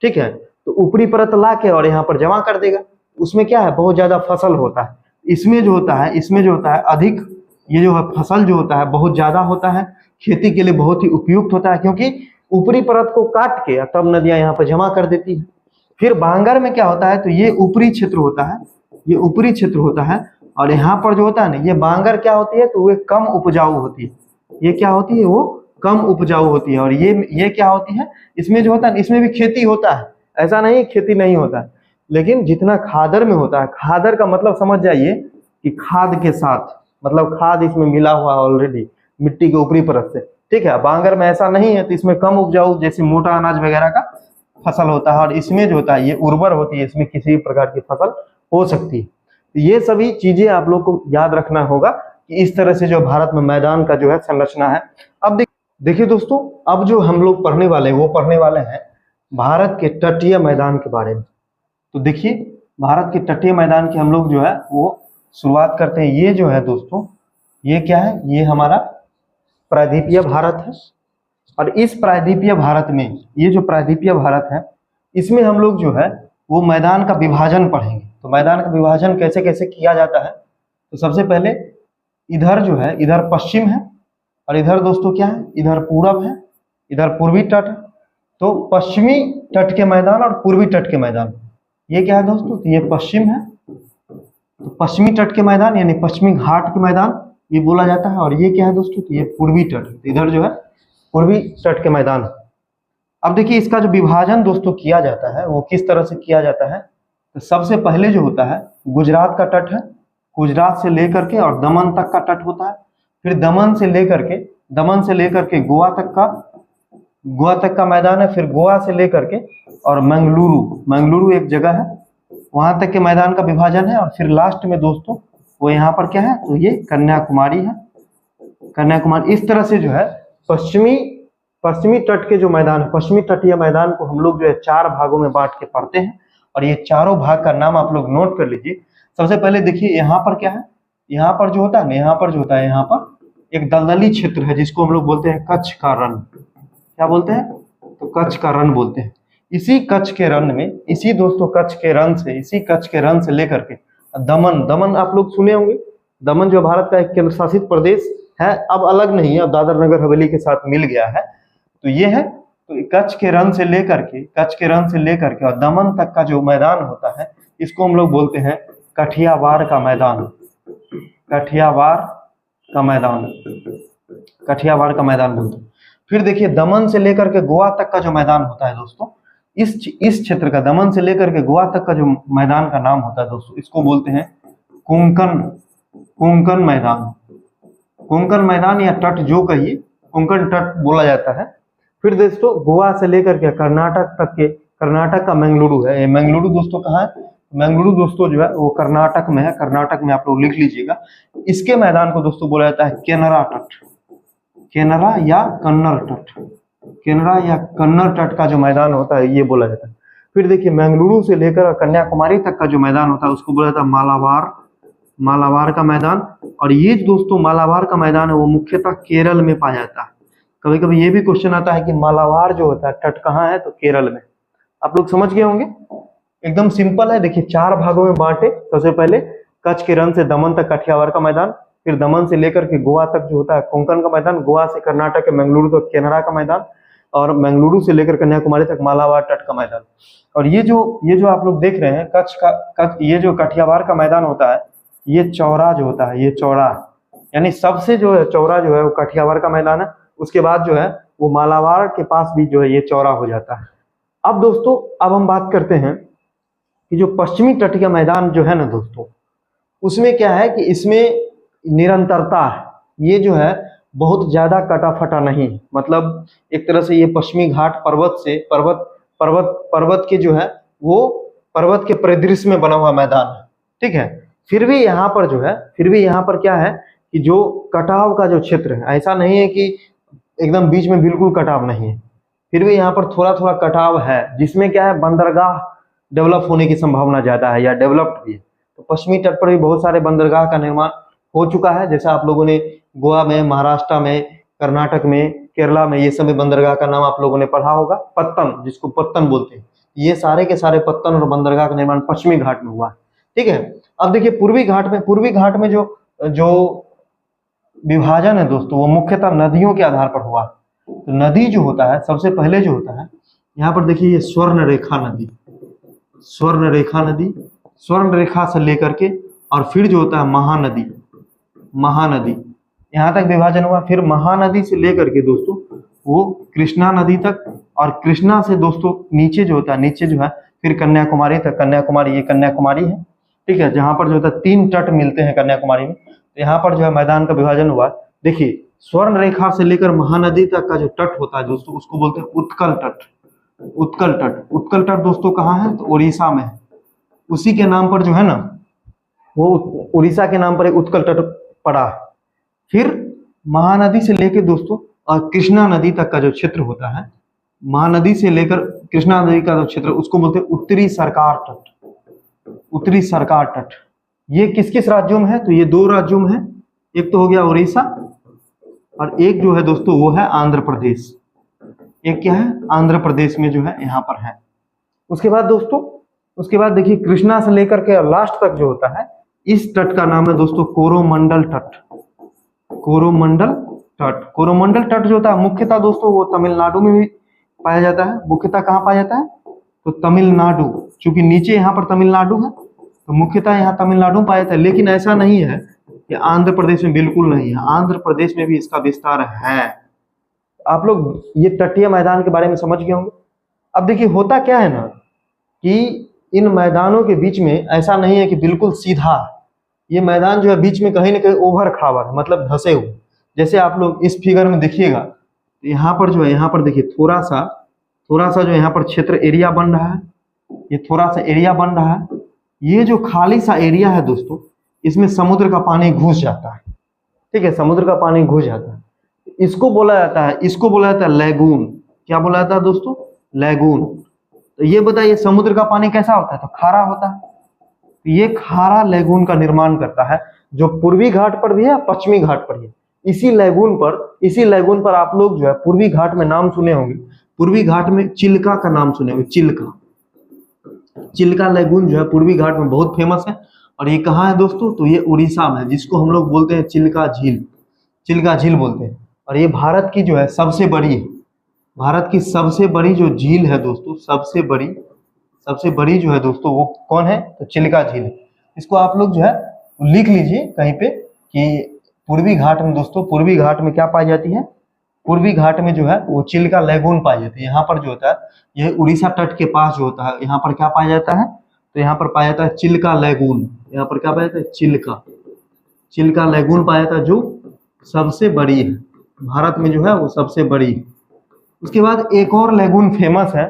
ठीक है। तो ऊपरी परत ला के और यहाँ पर जमा कर देगा, उसमें क्या है, बहुत ज्यादा फसल होता है। इसमें जो होता है अधिक, ये जो है फसल जो होता है बहुत ज्यादा होता है, खेती के लिए बहुत ही उपयुक्त होता है, क्योंकि ऊपरी परत को काट के तब नदियां यहाँ पर जमा कर देती है। फिर बांगर में क्या होता है, तो ये ऊपरी क्षेत्र होता है, और यहाँ पर जो होता है ना, ये बांगर क्या होती है, तो वे कम उपजाऊ होती है। ये क्या होती है, वो कम उपजाऊ होती है। और ये क्या होती है, इसमें जो होता है, इसमें भी खेती होता है, ऐसा नहीं खेती नहीं होता है, लेकिन जितना खादर में होता है, खादर का मतलब समझ जाइए कि खाद के साथ, मतलब खाद इसमें मिला हुआ है ऑलरेडी मिट्टी के ऊपरी परत से, ठीक है। बांगर में ऐसा नहीं है, तो इसमें कम उपजाऊ जैसे मोटा अनाज वगैरह का फसल होता है, और इसमें जो होता है ये उर्वर होती है, इसमें किसी भी प्रकार की फसल हो सकती है। तो ये सभी चीजें आप लोग को याद रखना होगा कि इस तरह से जो भारत में मैदान का जो है संरचना है। अब देखिए दोस्तों, अब जो हम लोग पढ़ने वाले हैं भारत के तटीय मैदान के बारे में। तो देखिए, भारत के तटीय मैदान की हम लोग जो है वो शुरुआत करते हैं। ये जो है दोस्तों, ये क्या है, ये हमारा प्रायद्वीपीय भारत है। और इस प्रायद्वीपीय भारत में, ये जो प्रायद्वीपीय भारत है, इसमें हम लोग जो है वो मैदान का विभाजन पढ़ेंगे। तो मैदान का विभाजन कैसे कैसे किया जाता है, तो सबसे पहले इधर जो है, इधर पश्चिम है, और इधर दोस्तों क्या है, इधर पूरब है, इधर पूर्वी तट है। तो पश्चिमी तट के मैदान और पूर्वी तट के मैदान, ये क्या है दोस्तों, तो ये पश्चिम है। तो पश्चिमी तट के मैदान यानी पश्चिमी घाट के मैदान ये बोला जाता है। और ये क्या है दोस्तों, तो ये पूर्वी तट, इधर जो है पूर्वी तट के मैदान। अब देखिए, इसका जो विभाजन दोस्तों किया जाता है वो किस तरह से किया जाता है, तो सबसे पहले जो होता है गुजरात का तट है, गुजरात से लेकर के और दमन तक का तट होता है। फिर दमन से लेकर के गोवा तक का मैदान है। फिर गोवा से लेकर के और मंगलुरु एक जगह है, वहां तक के मैदान का विभाजन है। और फिर लास्ट में दोस्तों वो यहाँ पर क्या है, तो ये कन्याकुमारी है, कन्याकुमारी। इस तरह से जो है पश्चिमी तट के जो मैदान है, पश्चिमी तटीय मैदान को हम लोग जो है 4 भागों में बांट के पढ़ते हैं। और ये चारों भाग का नाम आप लोग नोट कर लीजिए। सबसे पहले देखिए, यहाँ पर क्या है, यहाँ पर जो होता है ना, यहाँ पर एक दलदली क्षेत्र है, जिसको हम लोग बोलते हैं कच्छ का रण। क्या बोलते हैं, तो कच्छ का रण बोलते हैं। इसी कच्छ के रण से लेकर के दमन आप लोग सुने होंगे। दमन जो भारत का एक केंद्र शासित प्रदेश है, अब अलग नहीं है, अब दादर नगर हवेली के साथ मिल गया है। तो ये है, तो कच्छ के रण से लेकर के और दमन तक का जो मैदान होता है इसको हम लोग बोलते हैं कठियावाड़ का मैदान। कठियावाड़ का मैदान, कठियावाड़ का मैदान बोलते हैं। फिर देखिए दमन से लेकर के गोवा तक का जो मैदान होता है दोस्तों, इस क्षेत्र का दमन से लेकर के गोवा तक का जो मैदान का नाम होता है दोस्तों, इसको बोलते हैं कोंकण मैदान। कोंकण मैदान या तट जो कहिए, कोंकण तट बोला जाता है। फिर दोस्तों गोवा से लेकर के कर्नाटक तक के, कर्नाटक का मंगलुरु है। ये मंगलुरु दोस्तों कहाँ है? मंगलुरु दोस्तों जो है वो कर्नाटक में है, कर्नाटक में आप लोग लिख लीजिएगा। इसके मैदान को दोस्तों बोला जाता है केनरा तट, केनरा या कन्नड़ तट, केनरा या कन्नड़ तट का जो मैदान होता है ये बोला जाता है। फिर देखिए मंगलुरु से लेकर कन्याकुमारी तक का जो मैदान होता है उसको बोला जाता है मालाबार, मालाबार का मैदान। और ये दोस्तों मालाबार का मैदान है वो मुख्यतः केरल में पाया जाता है। कभी कभी ये भी क्वेश्चन आता है कि मालाबार जो होता है तट कहाँ है, तो केरल में। आप लोग समझ गए होंगे, एकदम सिंपल है। देखिए 4 भागों में बांटे। सबसे पहले कच्छ के रण से दमन तक कठियावाड़ का मैदान, फिर दमन से लेकर के गोवा तक जो होता है कोंकण का मैदान, गोवा से कर्नाटक के मंगलुरु तक केनरा का मैदान, और मंगलुरु से लेकर कन्याकुमारी तक मालाबार तट का मैदान। और ये जो आप लोग देख रहे हैं कच्छ ये जो कठियावाड़ का मैदान होता है, ये चौड़ा जो होता है, ये चौड़ा यानी सबसे जो है चौड़ा जो है वो कठियावाड़ का मैदान है। उसके बाद जो है वो मालाबार के पास भी जो है ये चौड़ा हो जाता है। अब दोस्तों अब हम बात करते हैं कि जो पश्चिमी तटीय मैदान जो है ना दोस्तों, उसमें क्या है कि इसमें निरंतरता है। ये जो है बहुत ज्यादा कटा फटा नहीं, मतलब एक तरह से ये पश्चिमी घाट पर्वत से पर्वत के जो है वो पर्वत के परिदृश्य में बना हुआ मैदान है, ठीक है। फिर भी यहाँ पर क्या है कि जो कटाव का जो क्षेत्र है, ऐसा नहीं है कि एकदम बीच में बिल्कुल कटाव नहीं है, फिर भी यहाँ पर थोड़ा थोड़ा कटाव है, जिसमें क्या है बंदरगाह डेवलप होने की संभावना ज्यादा है या डेवलप्ड भी है। तो पश्चिमी तट पर भी बहुत सारे बंदरगाह का निर्माण हो चुका है, जैसा आप लोगों ने गोवा में, महाराष्ट्र में, कर्नाटक में, केरला में, ये सभी बंदरगाह का नाम आप लोगों ने पढ़ा होगा। पत्तन, जिसको पत्तन बोलते हैं, ये सारे के सारे पत्तन और बंदरगाह का निर्माण पश्चिमी घाट में हुआ है, ठीक है। अब देखिए पूर्वी घाट में जो विभाजन है दोस्तों वो मुख्यतः नदियों के आधार पर हुआ। तो नदी जो होता है सबसे पहले जो होता है, यहाँ पर देखिए ये स्वर्ण रेखा नदी, स्वर्ण रेखा से लेकर के, और फिर जो होता है महानदी, यहाँ तक विभाजन हुआ। फिर महानदी से लेकर के दोस्तों वो कृष्णा नदी तक, और कृष्णा से दोस्तों नीचे जो होता है, नीचे जो है फिर कन्याकुमारी तक। कन्याकुमारी, ये कन्याकुमारी है, ठीक है, जहाँ पर जो होता है 3 तट मिलते हैं कन्याकुमारी में। तो यहाँ पर जो है मैदान का विभाजन हुआ। देखिए स्वर्ण रेखा से लेकर महानदी तक का जो तट होता है दोस्तों उसको बोलते हैं उत्कल तट। उत्कल तट दोस्तों कहाँ है, तो उड़ीसा में है। उसी के नाम पर जो है ना वो उड़ीसा के नाम पर एक उत्कल तट पड़ा है। फिर महानदी से लेकर दोस्तों और कृष्णा नदी तक का जो क्षेत्र होता है, महानदी से लेकर कृष्णा नदी का जो क्षेत्र उसको बोलते हैं उत्तरी सरकार तट। ये किस किस राज्यों में है, तो ये 2 राज्यों में है। एक तो हो गया उड़ीसा, और एक जो है दोस्तों वो है आंध्र प्रदेश। एक क्या है, आंध्र प्रदेश में जो है यहाँ पर है। उसके बाद दोस्तों देखिए कृष्णा से लेकर के लास्ट तक जो होता है, इस तट का नाम है दोस्तों कोरोमंडल तट। कोरोमंडल तट जो होता है मुख्यतः दोस्तों वो तमिलनाडु में भी पाया जाता है। मुख्यतः कहाँ पाया जाता है, तो तमिलनाडु, क्योंकि नीचे यहाँ पर तमिलनाडु है तो मुख्यतः यहाँ तमिलनाडु में पाया जाता है। लेकिन ऐसा नहीं है कि आंध्र प्रदेश में बिल्कुल नहीं है, आंध्र प्रदेश में भी इसका विस्तार है। आप लोग ये तटीय मैदान के बारे में समझ गए होंगे। अब देखिए होता क्या है ना कि इन मैदानों के बीच में ऐसा नहीं है कि बिल्कुल सीधा, ये मैदान जो है बीच में कहीं ना कहीं ओवर खावर, मतलब धसे हुए। जैसे आप लोग इस फिगर में देखिएगा तो यहाँ पर जो है, यहाँ पर देखिए थोड़ा सा जो यहाँ पर क्षेत्र एरिया बन रहा है, ये थोड़ा सा एरिया बन रहा है। ये जो खाली सा एरिया है दोस्तों, इसमें समुद्र का पानी घुस जाता है, ठीक है, समुद्र का पानी घुस जाता है। इसको बोला जाता है लैगून। क्या बोला जाता है दोस्तों, लैगून। तो ये बताइए समुद्र का पानी कैसा होता है, तो खारा होता है। तो ये खारा लैगून का निर्माण करता है, जो पूर्वी घाट पर भी है, पश्चिमी घाट पर भी है। इसी लैगून पर आप लोग जो है पूर्वी घाट में नाम सुने होंगे, पूर्वी घाट में चिल्का का नाम सुने होंगे। चिल्का लैगून जो है पूर्वी घाट में बहुत फेमस है। और ये कहाँ है दोस्तों, तो ये उड़ीसा में है, जिसको हम लोग बोलते हैं चिल्का झील। चिल्का झील बोलते हैं। और ये भारत की जो है सबसे बड़ी है, भारत की सबसे बड़ी जो झील है दोस्तों, सबसे बड़ी जो है दोस्तों वो कौन है, तो चिल्का झील है। इसको आप लोग जो है लिख लीजिए कहीं पे कि पूर्वी घाट में दोस्तों, पूर्वी घाट में क्या पाई जाती है, पूर्वी घाट में जो है वो चिल्का लैगून पाई जाती है। यहाँ पर जो होता है, यह उड़ीसा तट के पास जो होता है, यहाँ पर क्या पाया जाता है, तो यहाँ पर पाया जाता है चिल्का लैगून। यहाँ पर क्या पाया जाता है, चिल्का लैगून पाया जाता है, जो सबसे बड़ी है भारत में, जो है वो सबसे बड़ी है। उसके बाद एक और लैगून फेमस है,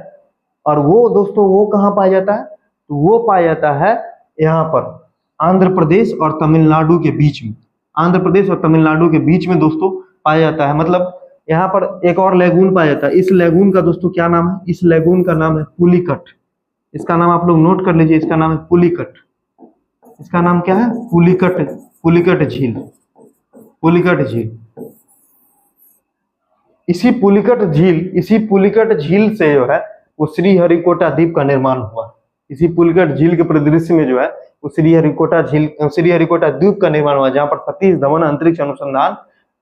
और वो दोस्तों वो कहाँ पाया जाता है, तो वो पाया जाता है यहाँ पर आंध्र प्रदेश और तमिलनाडु के बीच में, आंध्र प्रदेश और तमिलनाडु के बीच में दोस्तों पाया जाता है। मतलब यहाँ पर एक और लैगून पाया जाता है। इस लैगून का दोस्तों क्या नाम है, इस लैगून का नाम है पुलिकट। इसका नाम आप लोग नोट कर लीजिए, इसका नाम है पुलिकट। इसका नाम क्या है, पुलिकट झील, पुलिकट झील। इसी पुलिकट झील से जो है वो श्रीहरिकोटा द्वीप का निर्माण हुआ। इसी पुलिकट झील के परिदृश्य में जो है वो श्रीहरिकोटा द्वीप का निर्माण हुआ, जहां पर सतीश धवन अंतरिक्ष अनुसंधान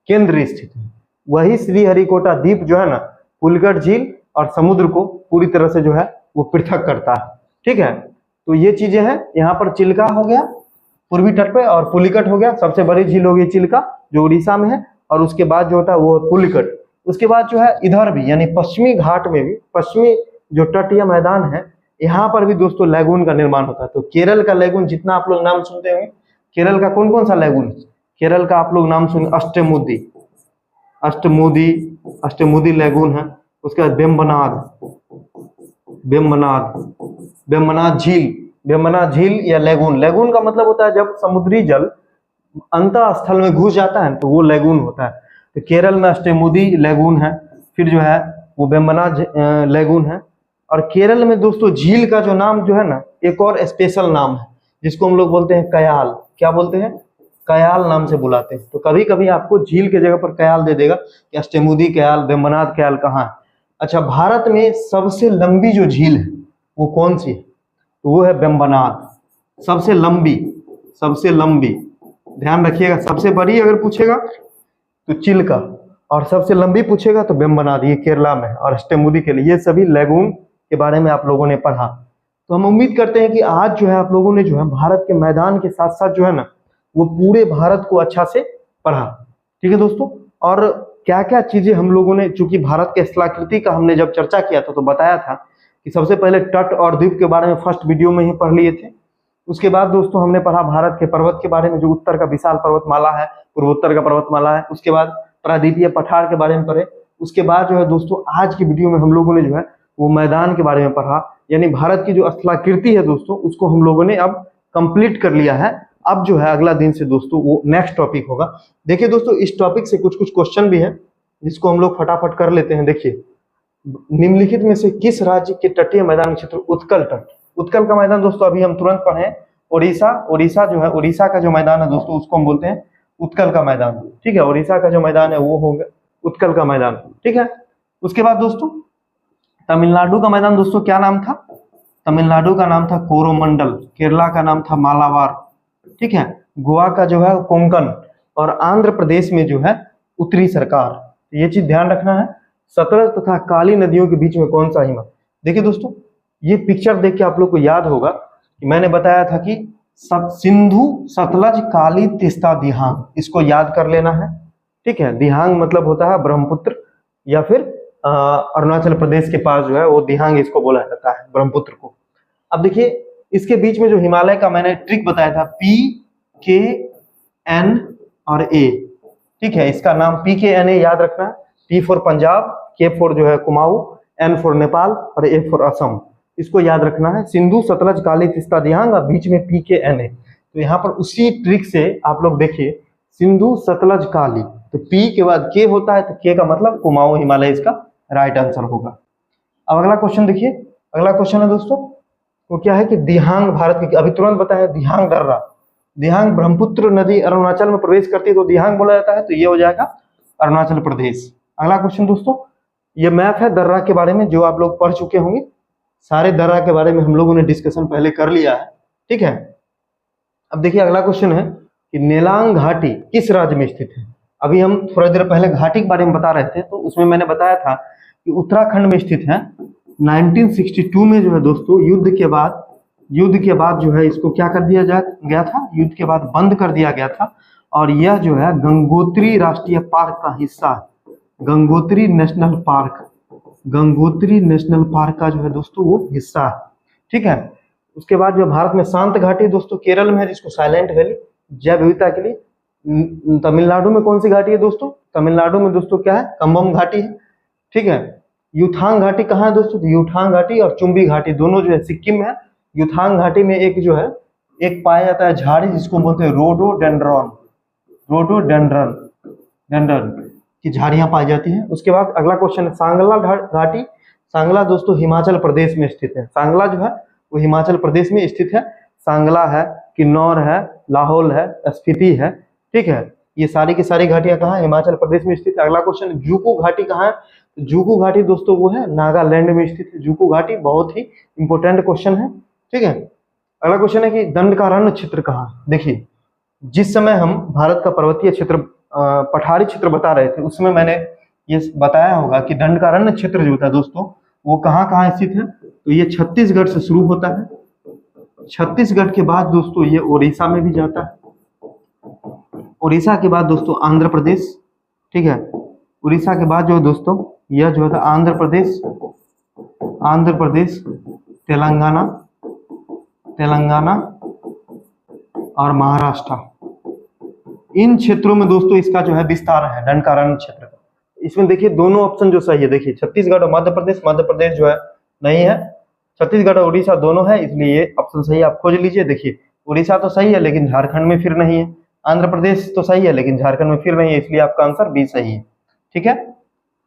केंद्र स्थित है। वही श्रीहरिकोटा द्वीप जो है ना, पुलिकट झील और समुद्र को पूरी तरह से जो है वो पृथक करता है। ठीक है, तो ये चीजें हैं। यहाँ पर चिल्का हो गया पूर्वी तट पे, और पुलिकट हो गया, सबसे बड़ी झील होगी चिल्का जो उड़ीसा में है, और उसके बाद जो होता है वो पुलिकट। उसके बाद जो है इधर भी, यानी पश्चिमी घाट में भी, पश्चिमी जो तटीय मैदान है, यहाँ पर भी दोस्तों लैगून का निर्माण होता है। तो केरल का लैगून जितना आप लोग नाम सुनते होंगे, केरल का कौन कौन सा लैगून, केरल का आप लोग नाम सुने, अष्टमुदी लैगून है। उसके बाद बेम्बनाद झील या लैगून का मतलब होता है जब समुद्री जल अंतः स्थल में घुस जाता है तो वो लैगून होता है। तो केरल में अष्टमुदी लैगून है, फिर जो है वो बेम्बनाद लैगून है। और केरल में दोस्तों झील का जो नाम जो है ना, एक और स्पेशल नाम है जिसको हम लोग बोलते हैं कयाल। क्या बोलते हैं, कयाल नाम से बुलाते हैं। तो कभी कभी आपको झील के जगह पर कयाल दे देगा कि अष्टमुदी कयाल, बेम्बनाद कयाल कहाँ है। अच्छा, भारत में सबसे लंबी जो झील है वो कौन सी है, तो वो है बेम्बनाद। सबसे लंबी ध्यान रखिएगा, सबसे बड़ी अगर पूछेगा तो चिल्का, और सबसे लंबी पूछेगा तो बेम्बनाद, ये केरला में। और अष्टमुदी के लिए, ये सभी लैगून के बारे में आप लोगों ने पढ़ा। तो हम उम्मीद करते हैं कि आज जो है आप लोगों ने जो है भारत के मैदान के साथ साथ जो है ना वो पूरे भारत को अच्छा से पढ़ा। ठीक है दोस्तों, और क्या क्या चीजें हम लोगों ने, चूंकि भारत के स्थलाकृति का हमने जब चर्चा किया था तो बताया था कि सबसे पहले तट और द्वीप के बारे में फर्स्ट वीडियो में ही पढ़ लिए थे। उसके बाद दोस्तों हमने पढ़ा भारत के पर्वत के बारे में, जो उत्तर का विशाल पर्वतमाला है, पूर्वोत्तर का पर्वतमाला है। उसके बाद प्रायद्वीपीय पठार के बारे में पढ़े। उसके बाद जो है दोस्तों आज की वीडियो में हम लोगों ने जो है वो मैदान के बारे में पढ़ा, यानी भारत की जो स्थलाकृति है दोस्तों उसको हम लोगों ने अब कंप्लीट कर लिया है। अब जो है अगला दिन से दोस्तों वो नेक्स्ट टॉपिक होगा। देखिए दोस्तों, इस टॉपिक से कुछ क्वेश्चन भी है जिसको हम लोग फटाफट कर लेते हैं। देखिए, निम्नलिखित में से किस राज्य के तटीय मैदान क्षेत्र उत्कल तट, उत्कल का मैदान दोस्तों अभी हम तुरंत पढ़े, उड़ीसा जो है, उड़ीसा का जो मैदान है दोस्तों उसको हम बोलते हैं उत्कल का मैदान। ठीक है, उड़ीसा का जो मैदान है वो होगा उत्कल का मैदान। ठीक है, उसके बाद दोस्तों तमिलनाडु का मैदान दोस्तों क्या नाम था, तमिलनाडु का नाम था कोरोमंडल, केरला का नाम था मालाबार। ठीक है, गोवा का जो है कोंकण, और आंध्र प्रदेश में जो है उत्तरी सरकार। तो ये चीज ध्यान रखना है। सतलज तथा काली नदियों के बीच में कौन सा हिमा। देखिए दोस्तों, ये पिक्चर देख के आप लोग को याद होगा कि मैंने बताया था कि सिंधु, सतलज, काली, तीस्ता, दिहांग, इसको याद कर लेना है। ठीक है, दिहांग मतलब होता है ब्रह्मपुत्र, या फिर अरुणाचल प्रदेश के पास जो है वो दिहांग इसको बोला जाता है, ब्रह्मपुत्र को। अब देखिए, इसके बीच में जो हिमालय का मैंने ट्रिक बताया था, PKN और A। ठीक है, इसका नाम PKNA याद रखना है। P for Punjab, K for जो है कुमाऊं, N फॉर नेपाल और A फॉर असम, इसको याद रखना है। सिंधु, सतलज, काली, तीस्ता, दिहांग और बीच में PKNA। तो यहाँ पर उसी ट्रिक से आप लोग देखिए, सिंधु, सतलज, काली, तो P के बाद K होता है, तो K का मतलब कुमाऊं हिमालय इसका राइट आंसर होगा। अब अगला क्वेश्चन देखिए, अगला क्वेश्चन है दोस्तों वो क्या है कि दिहांग भारत की, अभी तुरंत बताया दिहांग दर्रा, दिहांग ब्रह्मपुत्र नदी अरुणाचल में प्रवेश करती है तो दिहांग बोला जाता है, तो ये हो जाएगा अरुणाचल प्रदेश। अगला क्वेश्चन दोस्तों, ये मैप है दर्रा के बारे में जो आप लोग पढ़ चुके होंगे, सारे दर्रा के बारे में हम लोगों ने डिस्कशन पहले कर लिया है। ठीक है, अब देखिए अगला क्वेश्चन है कि नेलांग घाटी किस राज्य में स्थित है। अभी हम थोड़ा देर पहले घाटी के बारे में बता रहे थे, तो उसमें मैंने बताया था कि उत्तराखंड में स्थित है। 1962 में जो है दोस्तों युद्ध के बाद जो है इसको क्या कर दिया गया था, युद्ध के बाद बंद कर दिया गया था। और यह जो है गंगोत्री राष्ट्रीय पार्क का हिस्सा है। गंगोत्री नेशनल पार्क का जो है दोस्तों वो हिस्सा है। ठीक है। उसके बाद जो भारत में शांत घाटी दोस्तों केरल में है, जिसको साइलेंट वैली जैव विविधता के लिए। तमिलनाडु में कौन सी घाटी है दोस्तों? तमिलनाडु में दोस्तों क्या है, कम्बम घाटी है। ठीक है। युथांग घाटी कहाँ है दोस्तों? युथांग घाटी और चुम्बी घाटी दोनों जो है सिक्किम में है। युथांग घाटी में एक जो है एक पाया जाता है झाड़ी, जिसको बोलते हैं रोडोडेंड्रॉन की झाड़ियां पाई जाती हैं। उसके बाद अगला क्वेश्चन है सांगला घाटी। सांगला दोस्तों हिमाचल प्रदेश में स्थित है। सांगला जो है वो हिमाचल प्रदेश में स्थित है। सांगला है, किन्नौर है, लाहौल है, स्पीति है। ठीक है। ये सारी की सारी घाटियां कहाँ है? हिमाचल प्रदेश में स्थित है। अगला क्वेश्चन जुकू घाटी कहाँ है? जुकू घाटी दोस्तों वो है नागालैंड में स्थित है। जुकू घाटी बहुत ही इंपॉर्टेंट क्वेश्चन है। ठीक है। अगला क्वेश्चन है कि दंडकारण्य क्षेत्र कहाँ? देखिए, जिस समय हम भारत का पर्वतीय क्षेत्र पठारी क्षेत्र बता रहे थे, उस समय मैंने ये बताया होगा कि दंडकारण्य क्षेत्र जो होता है दोस्तों वो कहाँ कहाँ स्थित है। तो ये छत्तीसगढ़ से शुरू होता है। छत्तीसगढ़ के बाद दोस्तों ये उड़ीसा में भी जाता है। उड़ीसा के बाद दोस्तों आंध्र प्रदेश। ठीक है। उड़ीसा के बाद जो दोस्तों यह जो है आंध्र प्रदेश, तेलंगाना और महाराष्ट्र, इन क्षेत्रों में दोस्तों इसका जो है विस्तार है दंडकारण्य क्षेत्र का। इसमें देखिए दोनों ऑप्शन जो सही है, देखिए छत्तीसगढ़ और मध्य प्रदेश जो है नहीं है। छत्तीसगढ़ और उड़ीसा दोनों है, इसलिए ये ऑप्शन सही है। आप खोज लीजिए। देखिए उड़ीसा तो सही है लेकिन झारखंड में फिर नहीं है। आंध्र प्रदेश तो सही है लेकिन झारखंड में फिर नहीं है, इसलिए आपका आंसर बी सही है। ठीक है।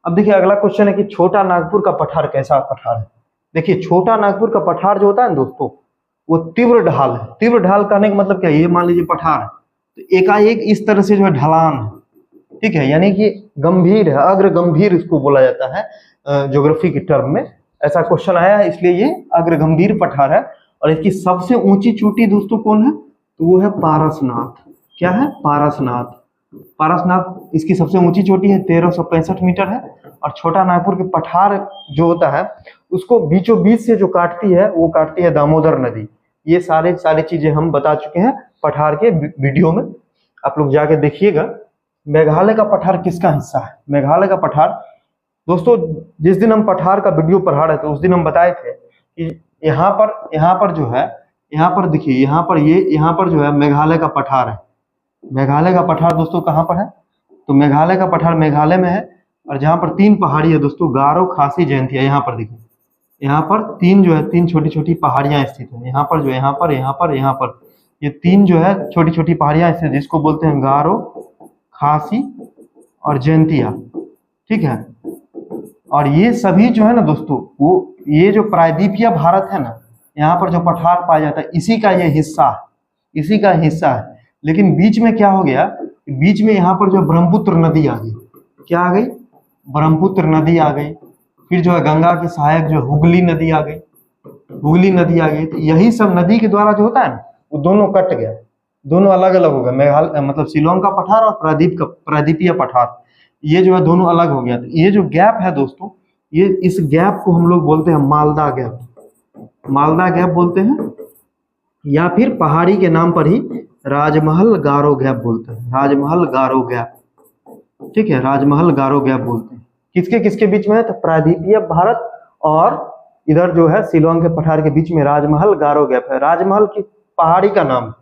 अब देखिए अगला क्वेश्चन है कि छोटा नागपुर का पठार कैसा पठार है? देखिए छोटा नागपुर का पठार जो होता है ना दोस्तों वो तीव्र ढाल है। तीव्र ढाल कहने का मतलब क्या है? ये मान लीजिए पठार है तो एकाएक इस तरह से जो है ढलान है। ठीक है। यानी कि गंभीर है, अग्र गंभीर इसको बोला जाता है ज्योग्राफी के टर्म में। ऐसा क्वेश्चन आया है, इसलिए ये अग्र गंभीर पठार है। और इसकी सबसे ऊंची चोटी दोस्तों कौन है? तो वो है पारसनाथ। क्या है? पारसनाथ इसकी सबसे ऊंची चोटी है, 1365 मीटर है। और छोटा नागपुर के पठार जो होता है उसको बीचों बीच से जो काटती है वो काटती है दामोदर नदी। ये सारी चीजें हम बता चुके हैं पठार के वीडियो में, आप लोग जाके देखिएगा। मेघालय का पठार किसका हिस्सा है? मेघालय का पठार दोस्तों जिस दिन हम पठार का वीडियो पढ़ा रहे थे उस दिन हम बताए थे कि यहाँ पर जो है, यहाँ पर देखिए यहाँ पर जो है मेघालय का पठार है। मेघालय का पठार दोस्तों कहाँ पर है? तो मेघालय का पठार मेघालय में है। और जहाँ पर तीन पहाड़ी है दोस्तों, गारो, खासी, जयंतिया, यहाँ पर देखिए यहाँ पर तीन छोटी छोटी पहाड़ियां स्थित है। यहाँ पर ये तीन जो है छोटी छोटी पहाड़ियां स्थित, जिसको बोलते हैं गारो, खासी और जयंतिया। ठीक है। और ये सभी जो है ना दोस्तों वो ये जो प्रायद्वीपीय भारत है ना, यहाँ पर जो पठार पाया जाता है इसी का हिस्सा है। लेकिन बीच में क्या हो गया? बीच में यहाँ पर जो ब्रह्मपुत्र नदी आ गई। क्या आ गई? ब्रह्मपुत्र नदी आ गई। फिर जो है गंगा की सहायक जो हुगली नदी आ गई। तो यही सब नदी के द्वारा जो होता है ना वो दोनों कट गया, दोनों अलग अलग हो गए। मेघालय मतलब शिलोंग का पठार और प्रायद्वीपीय पठार, ये जो है दोनों अलग हो गया। तो ये जो गैप है दोस्तों, ये इस गैप को हम लोग बोलते हैं मालदा गैप बोलते हैं, या फिर पहाड़ी के नाम पर ही राजमहल गारो गैप बोलते हैं। ठीक है। राजमहल गारो गैप बोलते हैं। किसके बीच में है? तो प्रायद्वीपीय भारत और इधर जो है शिलोंग के पठार के बीच में राजमहल गारो गैप है। राजमहल की पहाड़ी का नाम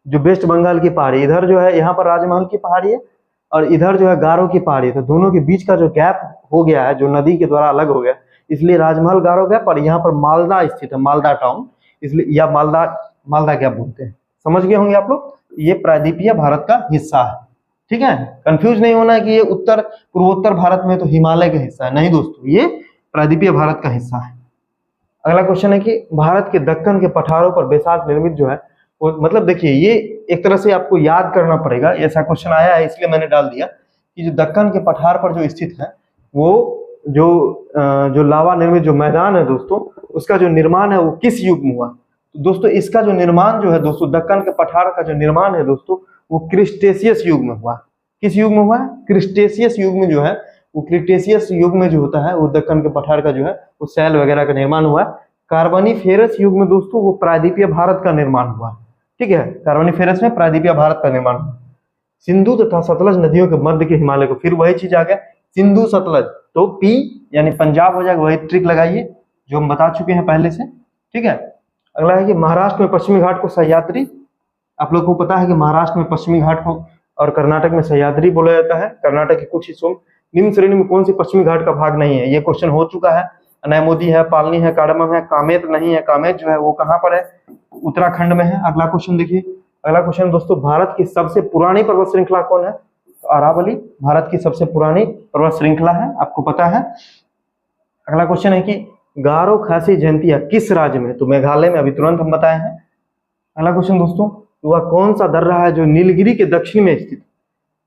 जो वेस्ट बंगाल की पहाड़ी, इधर जो है यहाँ पर राजमहल की पहाड़ी है और इधर जो है गारो की पहाड़ी है। तो दोनों के बीच का जो गैप हो गया है, जो नदी के द्वारा अलग हो गया, इसलिए राजमहल गारो गैप। और यहाँ पर मालदा स्थित है, मालदा टाउन, इसलिए या मालदा गैप बोलते हैं। समझ गए होंगे आप लोग। ये प्रायद्वीपीय भारत का हिस्सा है। ठीक है। कंफ्यूज नहीं होना कि ये पूर्वोत्तर भारत में तो हिमालय का हिस्सा है, नहीं दोस्तों, ये प्रायद्वीपीय भारत का हिस्सा है। अगला क्वेश्चन है कि भारत के दक्कन के पठारों पर बैसाख निर्मित जो है वो, मतलब देखिए ये एक तरह से आपको याद करना पड़ेगा। ऐसा क्वेश्चन आया है इसलिए मैंने डाल दिया कि जो दक्कन के पठार पर जो स्थित है वो जो लावा निर्मित जो मैदान है दोस्तों, उसका जो निर्माण है वो किस युग में हुआ? तो दोस्तों इसका जो निर्माण जो है दोस्तों, दक्कन के पठार का जो निर्माण है दोस्तों वो क्रिस्टेशियस युग में हुआ। किस युग में हुआ है? क्रिस्टेशियस युग में जो है, वो क्रिटेशियस युग में जो होता है वो दक्कन के पठार का जो है वो शैल वगैरह का निर्माण हुआ। कार्बोनिफेरस युग में दोस्तों वो प्रायद्वीपीय भारत का निर्माण हुआ। ठीक है, कार्बोनिफेरस में प्रायद्वीपीय भारत का निर्माण हुआ। सिंधु तथा सतलज नदियों के मध्य के हिमालय को, फिर वही चीज आ गया सिंधु सतलज, तो पी यानी पंजाब हो जाएगा, वही ट्रिक लगाइए जो हम बता चुके हैं पहले से। ठीक है, अगला है कि महाराष्ट्र में पश्चिमी घाट को सह्याद्री, आप लोग को पता है कि महाराष्ट्र में पश्चिमी घाट को और कर्नाटक में सह्याद्री बोला जाता है। कर्नाटक के कुछ हिस्सों में निम्न श्रेणी में कौन सी पश्चिमी घाट का भाग नहीं है? ये क्वेश्चन हो चुका है। अनैमोदी है, पालनी है, कार्डमम है, कामेत नहीं है। कामेत जो है वो कहाँ पर है? उत्तराखंड में है। अगला क्वेश्चन देखिए, अगला क्वेश्चन दोस्तों, भारत की सबसे पुरानी पर्वत श्रृंखला कौन है? तो अरावली भारत की सबसे पुरानी पर्वत श्रृंखला है, आपको पता है। अगला क्वेश्चन है कि गारो खासी जयंतिया किस राज्य में? तो मेघालय में, अभी तुरंत हम बताए हैं। अगला क्वेश्चन दोस्तों, वह कौन सा दर्रा है जो नीलगिरी के दक्षिण में स्थित?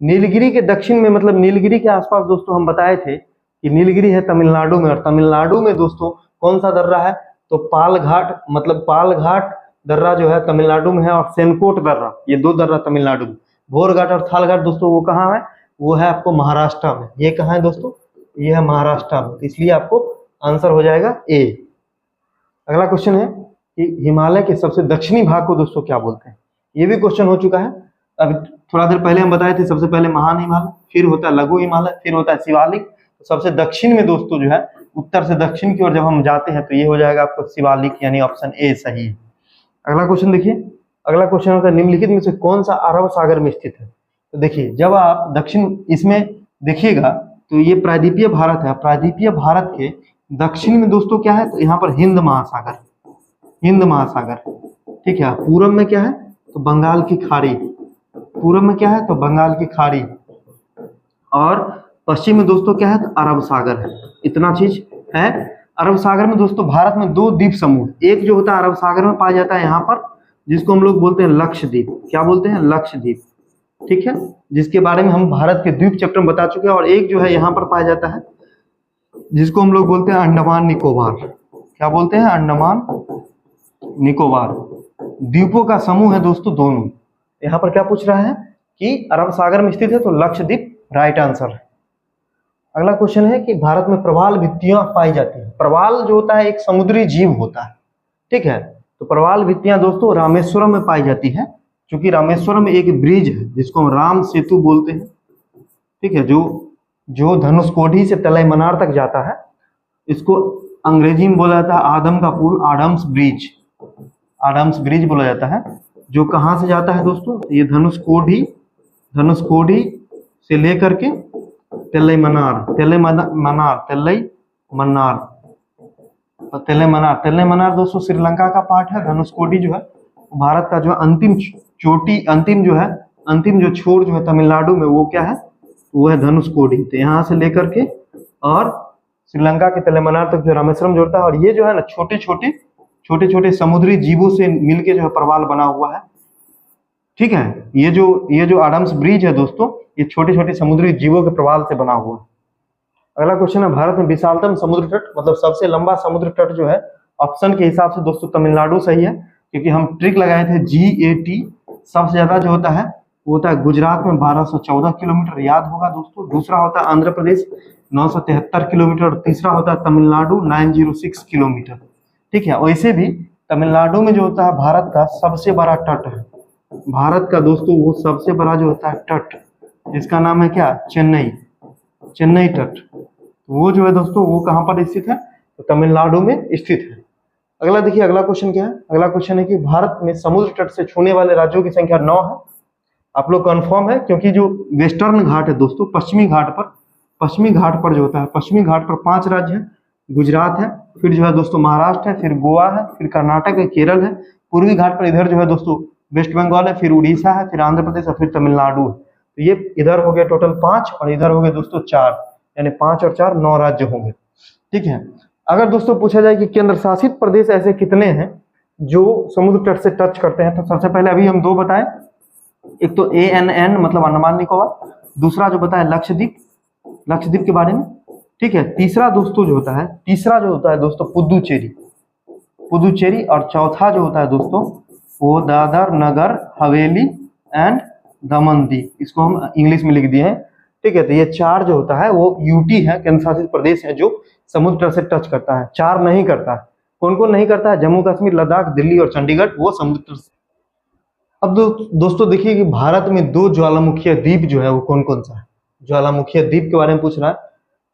नीलगिरी के दक्षिण में मतलब नीलगिरी के आसपास दोस्तों हम बताए थे कि नीलगिरी है तमिलनाडु में, और तमिलनाडु में दोस्तों कौन सा दर्रा है? तो पालघाट, मतलब पालघाट दर्रा जो है तमिलनाडु में है, और सेनकोट दर्रा, ये दो दर्रा तमिलनाडु में। भोरघाट और थालघाट दोस्तों वो कहाँ है? वो है आपको महाराष्ट्र में। ये कहाँ है दोस्तों? ये है महाराष्ट्र में, इसलिए आपको आंसर हो जाएगा ए। अगला क्वेश्चन है कि हिमालय के सबसे दक्षिणी भाग को दोस्तों क्या बोलते हैं? ये भी क्वेश्चन हो चुका है। अभी थोड़ा देर पहले हम बताए थे, सबसे पहले महान हिमालय, फिर होता है लघु हिमालय, फिर होता है शिवालिक। तो सबसे दक्षिण में दोस्तों जो है, उत्तर से दक्षिण की ओर जब हम जाते हैं तो ये हो जाएगा आपको शिवालिक, यानी ऑप्शन ए सही है। अगला क्वेश्चन देखिए, अगला क्वेश्चन होता है निम्नलिखित में से कौन सा अरब सागर में स्थित है? तो देखिए, जब आप दक्षिण इसमें देखिएगा तो ये प्रायद्वीपीय भारत है। प्रायद्वीपीय भारत के दक्षिण में दोस्तों क्या है? तो यहाँ पर हिंद महासागर, हिंद महासागर। ठीक है, पूरब में क्या है? तो बंगाल की खाड़ी, पूरब में क्या है? तो बंगाल की खाड़ी, और पश्चिम में दोस्तों क्या है? तो अरब सागर है। इतना चीज है। अरब सागर में दोस्तों भारत में दो द्वीप समूह, एक जो होता है अरब सागर में पाया जाता है यहाँ पर, जिसको हम लोग बोलते हैं लक्षद्वीप। क्या बोलते हैं? लक्षद्वीप। ठीक है, जिसके बारे में हम भारत के द्वीप चैप्टर में बता चुके हैं। और एक जो है यहाँ पर पाया जाता है, जिसको हम लोग बोलते हैं अंडमान निकोबार। क्या बोलते हैं? अंडमान निकोबार। द्वीपों का समूह है दोस्तों दोनों। यहाँ पर क्या पूछ रहा है कि अरब सागर में स्थित है, तो लक्षद्वीप राइट आंसर है। अगला क्वेश्चन है कि भारत में प्रवाल भित्तियां पाई जाती है। प्रवाल जो होता है एक समुद्री जीव होता है। ठीक है, तो प्रवाल भित्तियां दोस्तों रामेश्वरम में पाई जाती है, क्योंकि रामेश्वरम में एक ब्रिज है जिसको हम राम सेतु बोलते हैं। ठीक है, जो धनुषकोडी से तलैमनार तक जाता है, इसको अंग्रेजी में बोला जाता है आदम का पुल, आडम्स ब्रिज, आडम्स ब्रिज बोला जाता है। जो कहाँ से जाता है दोस्तों? ये धनुषकोडी, धनुषकोडी से लेकर के तेलैमनार, तेलैमनार दोस्तों श्रीलंका का पार्ट है। धनुषकोडी जो है भारत का जो अंतिम चोटी, अंतिम जो छोर जो है तमिलनाडु में, वो क्या है? वो है धनुषकोडी। तो यहाँ से लेकर के और श्रीलंका के तेलैमनार तक जो रामेश्वरम जोड़ता है। और ये जो है ना छोटे छोटे समुद्री जीवों से मिलके जो है प्रवाल बना हुआ है। ठीक है, ये जो आडम्स ब्रिज है दोस्तों, ये छोटे छोटे समुद्री जीवों के प्रवाल से बना हुआ है। अगला क्वेश्चन है भारत में विशालतम समुद्र तट, मतलब सबसे लंबा समुद्र तट जो है, ऑप्शन के हिसाब से दोस्तों तमिलनाडु सही है, क्योंकि हम ट्रिक लगाए थे GAT। सबसे ज्यादा जो होता है वो होता है गुजरात में 1214 किलोमीटर, याद होगा दोस्तों। दूसरा होता है आंध्र प्रदेश 973 किलोमीटर, और तीसरा होता है तमिलनाडु 906 किलोमीटर। ठीक है, वैसे भी तमिलनाडु में जो होता है भारत का सबसे बड़ा तट है। भारत का दोस्तों वो सबसे बड़ा जो होता है तट, जिसका नाम है क्या? चेन्नई तट। वो जो है दोस्तों वो कहाँ पर स्थित है? तो तमिलनाडु में स्थित है। अगला देखिए, अगला क्वेश्चन क्या है? अगला क्वेश्चन है कि भारत में समुद्र तट से छूने वाले राज्यों की संख्या 9 है। आप लोग कंफर्म है? क्योंकि जो वेस्टर्न घाट है दोस्तों, पश्चिमी घाट पर जो होता है, पश्चिमी घाट पर 5 राज्य है। गुजरात है, फिर जो है दोस्तों महाराष्ट्र है, फिर गोवा है, फिर कर्नाटक है, केरल है। पूर्वी घाट पर इधर जो है दोस्तों वेस्ट बंगाल है, फिर उड़ीसा है, फिर आंध्र प्रदेश है, फिर तमिलनाडु है। तो ये इधर हो गया टोटल 5, और इधर हो गए दोस्तों 4, यानी 5 और 4 9 राज्य होंगे। ठीक है, अगर दोस्तों पूछा जाए कि केंद्र शासित प्रदेश ऐसे कितने हैं जो समुद्र तट से टच करते हैं, तो सबसे पहले अभी हम 2 बताएं। एक तो ANN मतलब अंडमान निकोबार, दूसरा जो बताया लक्षद्वीप के बारे में। ठीक है, तीसरा दोस्तों जो होता है दोस्तों पुदुचेरी, और चौथा जो होता है दोस्तों वो दादर नगर हवेली एंड दमन दीव, इसको हम इंग्लिश में लिख दिए हैं। ठीक है, तो ये 4 जो होता है वो यूटी है, केंद्र शासित प्रदेश है जो समुद्र से टच करता है, 4 नहीं करता है। कौन कौन नहीं करता है? जम्मू कश्मीर, लद्दाख, दिल्ली और चंडीगढ़, वो समुद्र से। अब दोस्तों देखिए कि भारत में 2 ज्वालामुखीय द्वीप जो है वो कौन कौन सा है। ज्वालामुखीय द्वीप के बारे में पूछ रहा है,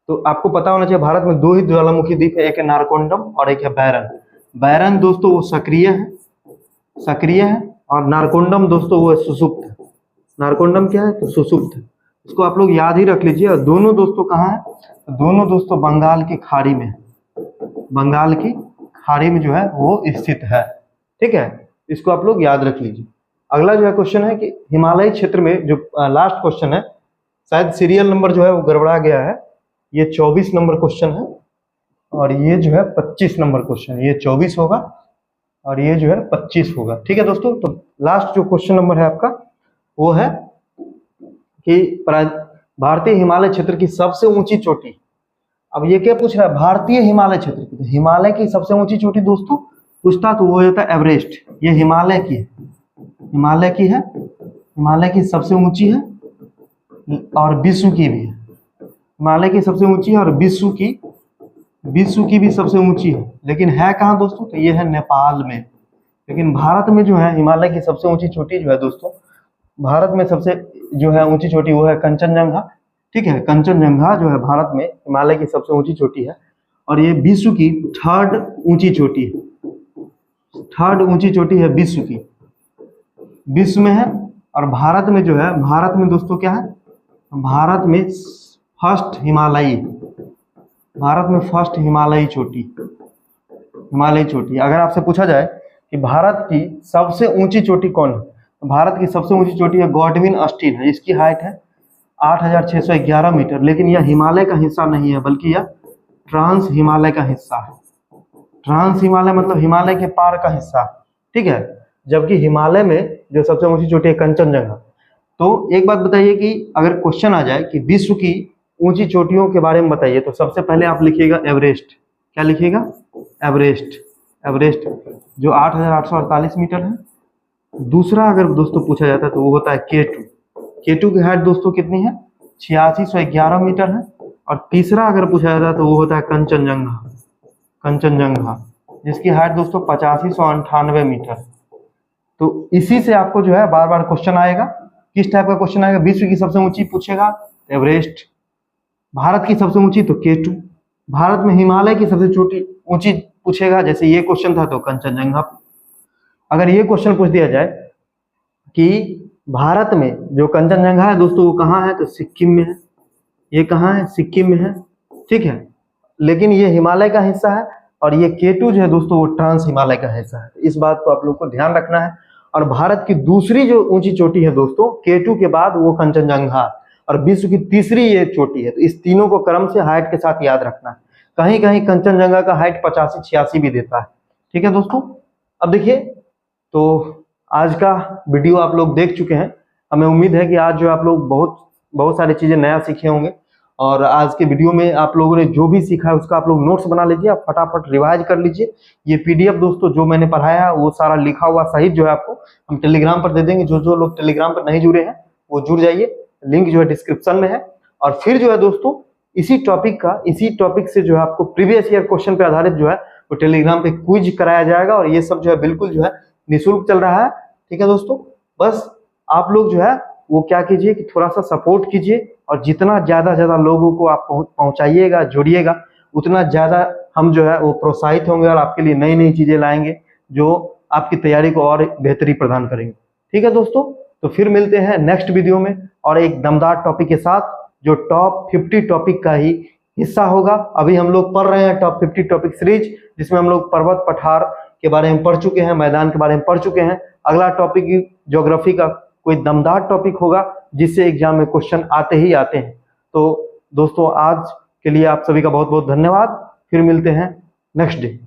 तो आपको पता होना चाहिए भारत में 2 ही ज्वालामुखी द्वीप है, एक है नारकोंडम और एक है बैरन। बैरन दोस्तों वो सक्रिय है, और नारकोंडम दोस्तों वो सुषुप्त है। नारकोंडम क्या है? तो सुषुप्त है। इसको आप लोग याद ही रख लीजिए। और दोनों दोस्तों कहाँ है? तो दोनों दोस्तों बंगाल की खाड़ी में, बंगाल की खाड़ी में जो है वो स्थित है। ठीक है, इसको आप लोग याद रख लीजिए। अगला जो है क्वेश्चन है कि हिमालयी क्षेत्र में, जो लास्ट क्वेश्चन है, शायद सीरियल नंबर जो है वो गड़बड़ा गया है, ये 24 नंबर क्वेश्चन है और ये जो है 25 नंबर क्वेश्चन। ये 24 होगा और ये जो है 25 होगा। ठीक है दोस्तों, तो लास्ट जो क्वेश्चन नंबर है आपका वो है कि भारतीय हिमालय क्षेत्र की सबसे ऊंची चोटी। अब ये क्या पूछ रहा है? भारतीय हिमालय क्षेत्र की, तो हिमालय की सबसे ऊंची चोटी दोस्तों पूछता तो वो होता है एवरेस्ट। ये हिमालय की है, हिमालय की है, हिमालय की सबसे ऊंची है और विश्व की भी है। हिमालय की सबसे ऊंची है और विश्व की भी सबसे ऊंची है, लेकिन है कहाँ दोस्तों? तो ये है नेपाल में। लेकिन भारत में जो है हिमालय की सबसे ऊंची चोटी जो है दोस्तों, भारत में सबसे जो है ऊंची चोटी वो है कंचनजंगा। ठीक है, कंचनजंगा जो है भारत में हिमालय की सबसे ऊंची चोटी है और ये विश्व की 3rd ऊंची चोटी है। 3rd ऊंची चोटी है विश्व की, विश्व में है। और भारत में जो है, भारत में दोस्तों क्या है? भारत में फर्स्ट हिमालयी, भारत में फर्स्ट हिमालयी चोटी, हिमालयी चोटी। अगर आपसे पूछा जाए कि भारत की सबसे ऊंची चोटी कौन है, तो भारत की सबसे ऊंची चोटी है गॉडविन अस्टीन है। इसकी हाइट है 8611 मीटर, लेकिन यह हिमालय का हिस्सा नहीं है, बल्कि यह ट्रांस हिमालय का हिस्सा है। ट्रांस हिमालय मतलब हिमालय के पार का हिस्सा। ठीक है, जबकि हिमालय में जो सबसे ऊंची चोटी है कंचनजंगा। तो एक बात बताइए कि अगर क्वेश्चन आ जाए कि विश्व की ऊंची चोटियों के बारे में बताइए, तो सबसे पहले आप लिखिएगा एवरेस्ट। क्या लिखिएगा? एवरेस्ट। एवरेस्ट जो 8848 मीटर है। दूसरा अगर दोस्तों पूछा जाता है तो वो होता है केटू। केटू की हाइट दोस्तों कितनी है? 8611 मीटर है। और तीसरा अगर पूछा जाता है तो वो होता है कंचनजंगा। कंचनजंगा जिसकी हाइट दोस्तों 8598 मीटर। तो इसी से आपको जो है बार बार क्वेश्चन आएगा। किस टाइप का क्वेश्चन आएगा? विश्व की सबसे ऊंची पूछेगा एवरेस्ट, भारत की सबसे ऊंची तो केटू, भारत में हिमालय की सबसे छोटी ऊंची पूछेगा, जैसे ये क्वेश्चन था तो कंचनजंगा। अगर ये क्वेश्चन पूछ दिया जाए कि भारत में जो कंचनजंगा है दोस्तों वो कहाँ है, तो सिक्किम में है। ये कहाँ है? सिक्किम में है। ठीक है, लेकिन ये हिमालय का हिस्सा है और ये केटू जो है दोस्तों वो ट्रांस हिमालय का हिस्सा है। इस बात को आप लोग को ध्यान रखना है। और भारत की दूसरी जो ऊंची चोटी है दोस्तों केटू के बाद वो कंचनजंगा, और विश्व की तीसरी ये चोटी है। तो इस तीनों को क्रम से हाइट के साथ याद रखना है। कहीं कहीं कंचनजंगा का हाइट 85-86 भी देता है। ठीक है दोस्तों, अब देखिए तो आज का वीडियो आप लोग देख चुके हैं। हमें उम्मीद है कि आज जो आप लोग बहुत सारी चीजें नया सीखे होंगे। और आज के वीडियो में आप लोगों ने जो भी सीखा है उसका आप लोग नोट्स बना लीजिए, आप फटाफट रिवाइज कर लीजिए। ये पीडीएफ दोस्तों जो मैंने पढ़ाया है वो सारा लिखा हुआ सहित जो है आपको हम टेलीग्राम पर दे देंगे। जो लोग टेलीग्राम पर नहीं जुड़े हैं वो जुड़ जाइए, लिंक जो है डिस्क्रिप्शन में है। और फिर जो है दोस्तों इसी टॉपिक से जो है आपको प्रीवियस ईयर क्वेश्चन पे आधारित जो है वो टेलीग्राम पे क्विज कराया जाएगा। और ये सब जो है बिल्कुल जो है निःशुल्क चल रहा है। ठीक है दोस्तों, बस आप लोग जो है वो क्या कीजिए कि थोड़ा सा सपोर्ट कीजिए और जितना ज्यादा लोगों को आप पहुंचाइएगा, जुड़िएगा, उतना ज्यादा हम जो है वो प्रोत्साहित होंगे और आपके लिए नई नई चीजें लाएंगे जो आपकी तैयारी को और बेहतरी प्रदान करेंगे। ठीक है दोस्तों, तो फिर मिलते हैं नेक्स्ट वीडियो में और एक दमदार टॉपिक के साथ जो टॉप 50 टॉपिक का ही हिस्सा होगा। अभी हम लोग पढ़ रहे हैं टॉप 50 टॉपिक सीरीज, जिसमें हम लोग पर्वत पठार के बारे में पढ़ चुके हैं, मैदान के बारे में पढ़ चुके हैं। अगला टॉपिक ज्योग्राफी का कोई दमदार टॉपिक होगा जिससे एग्जाम में क्वेश्चन आते ही आते हैं। तो दोस्तों आज के लिए आप सभी का बहुत बहुत धन्यवाद। फिर मिलते हैं नेक्स्ट डे।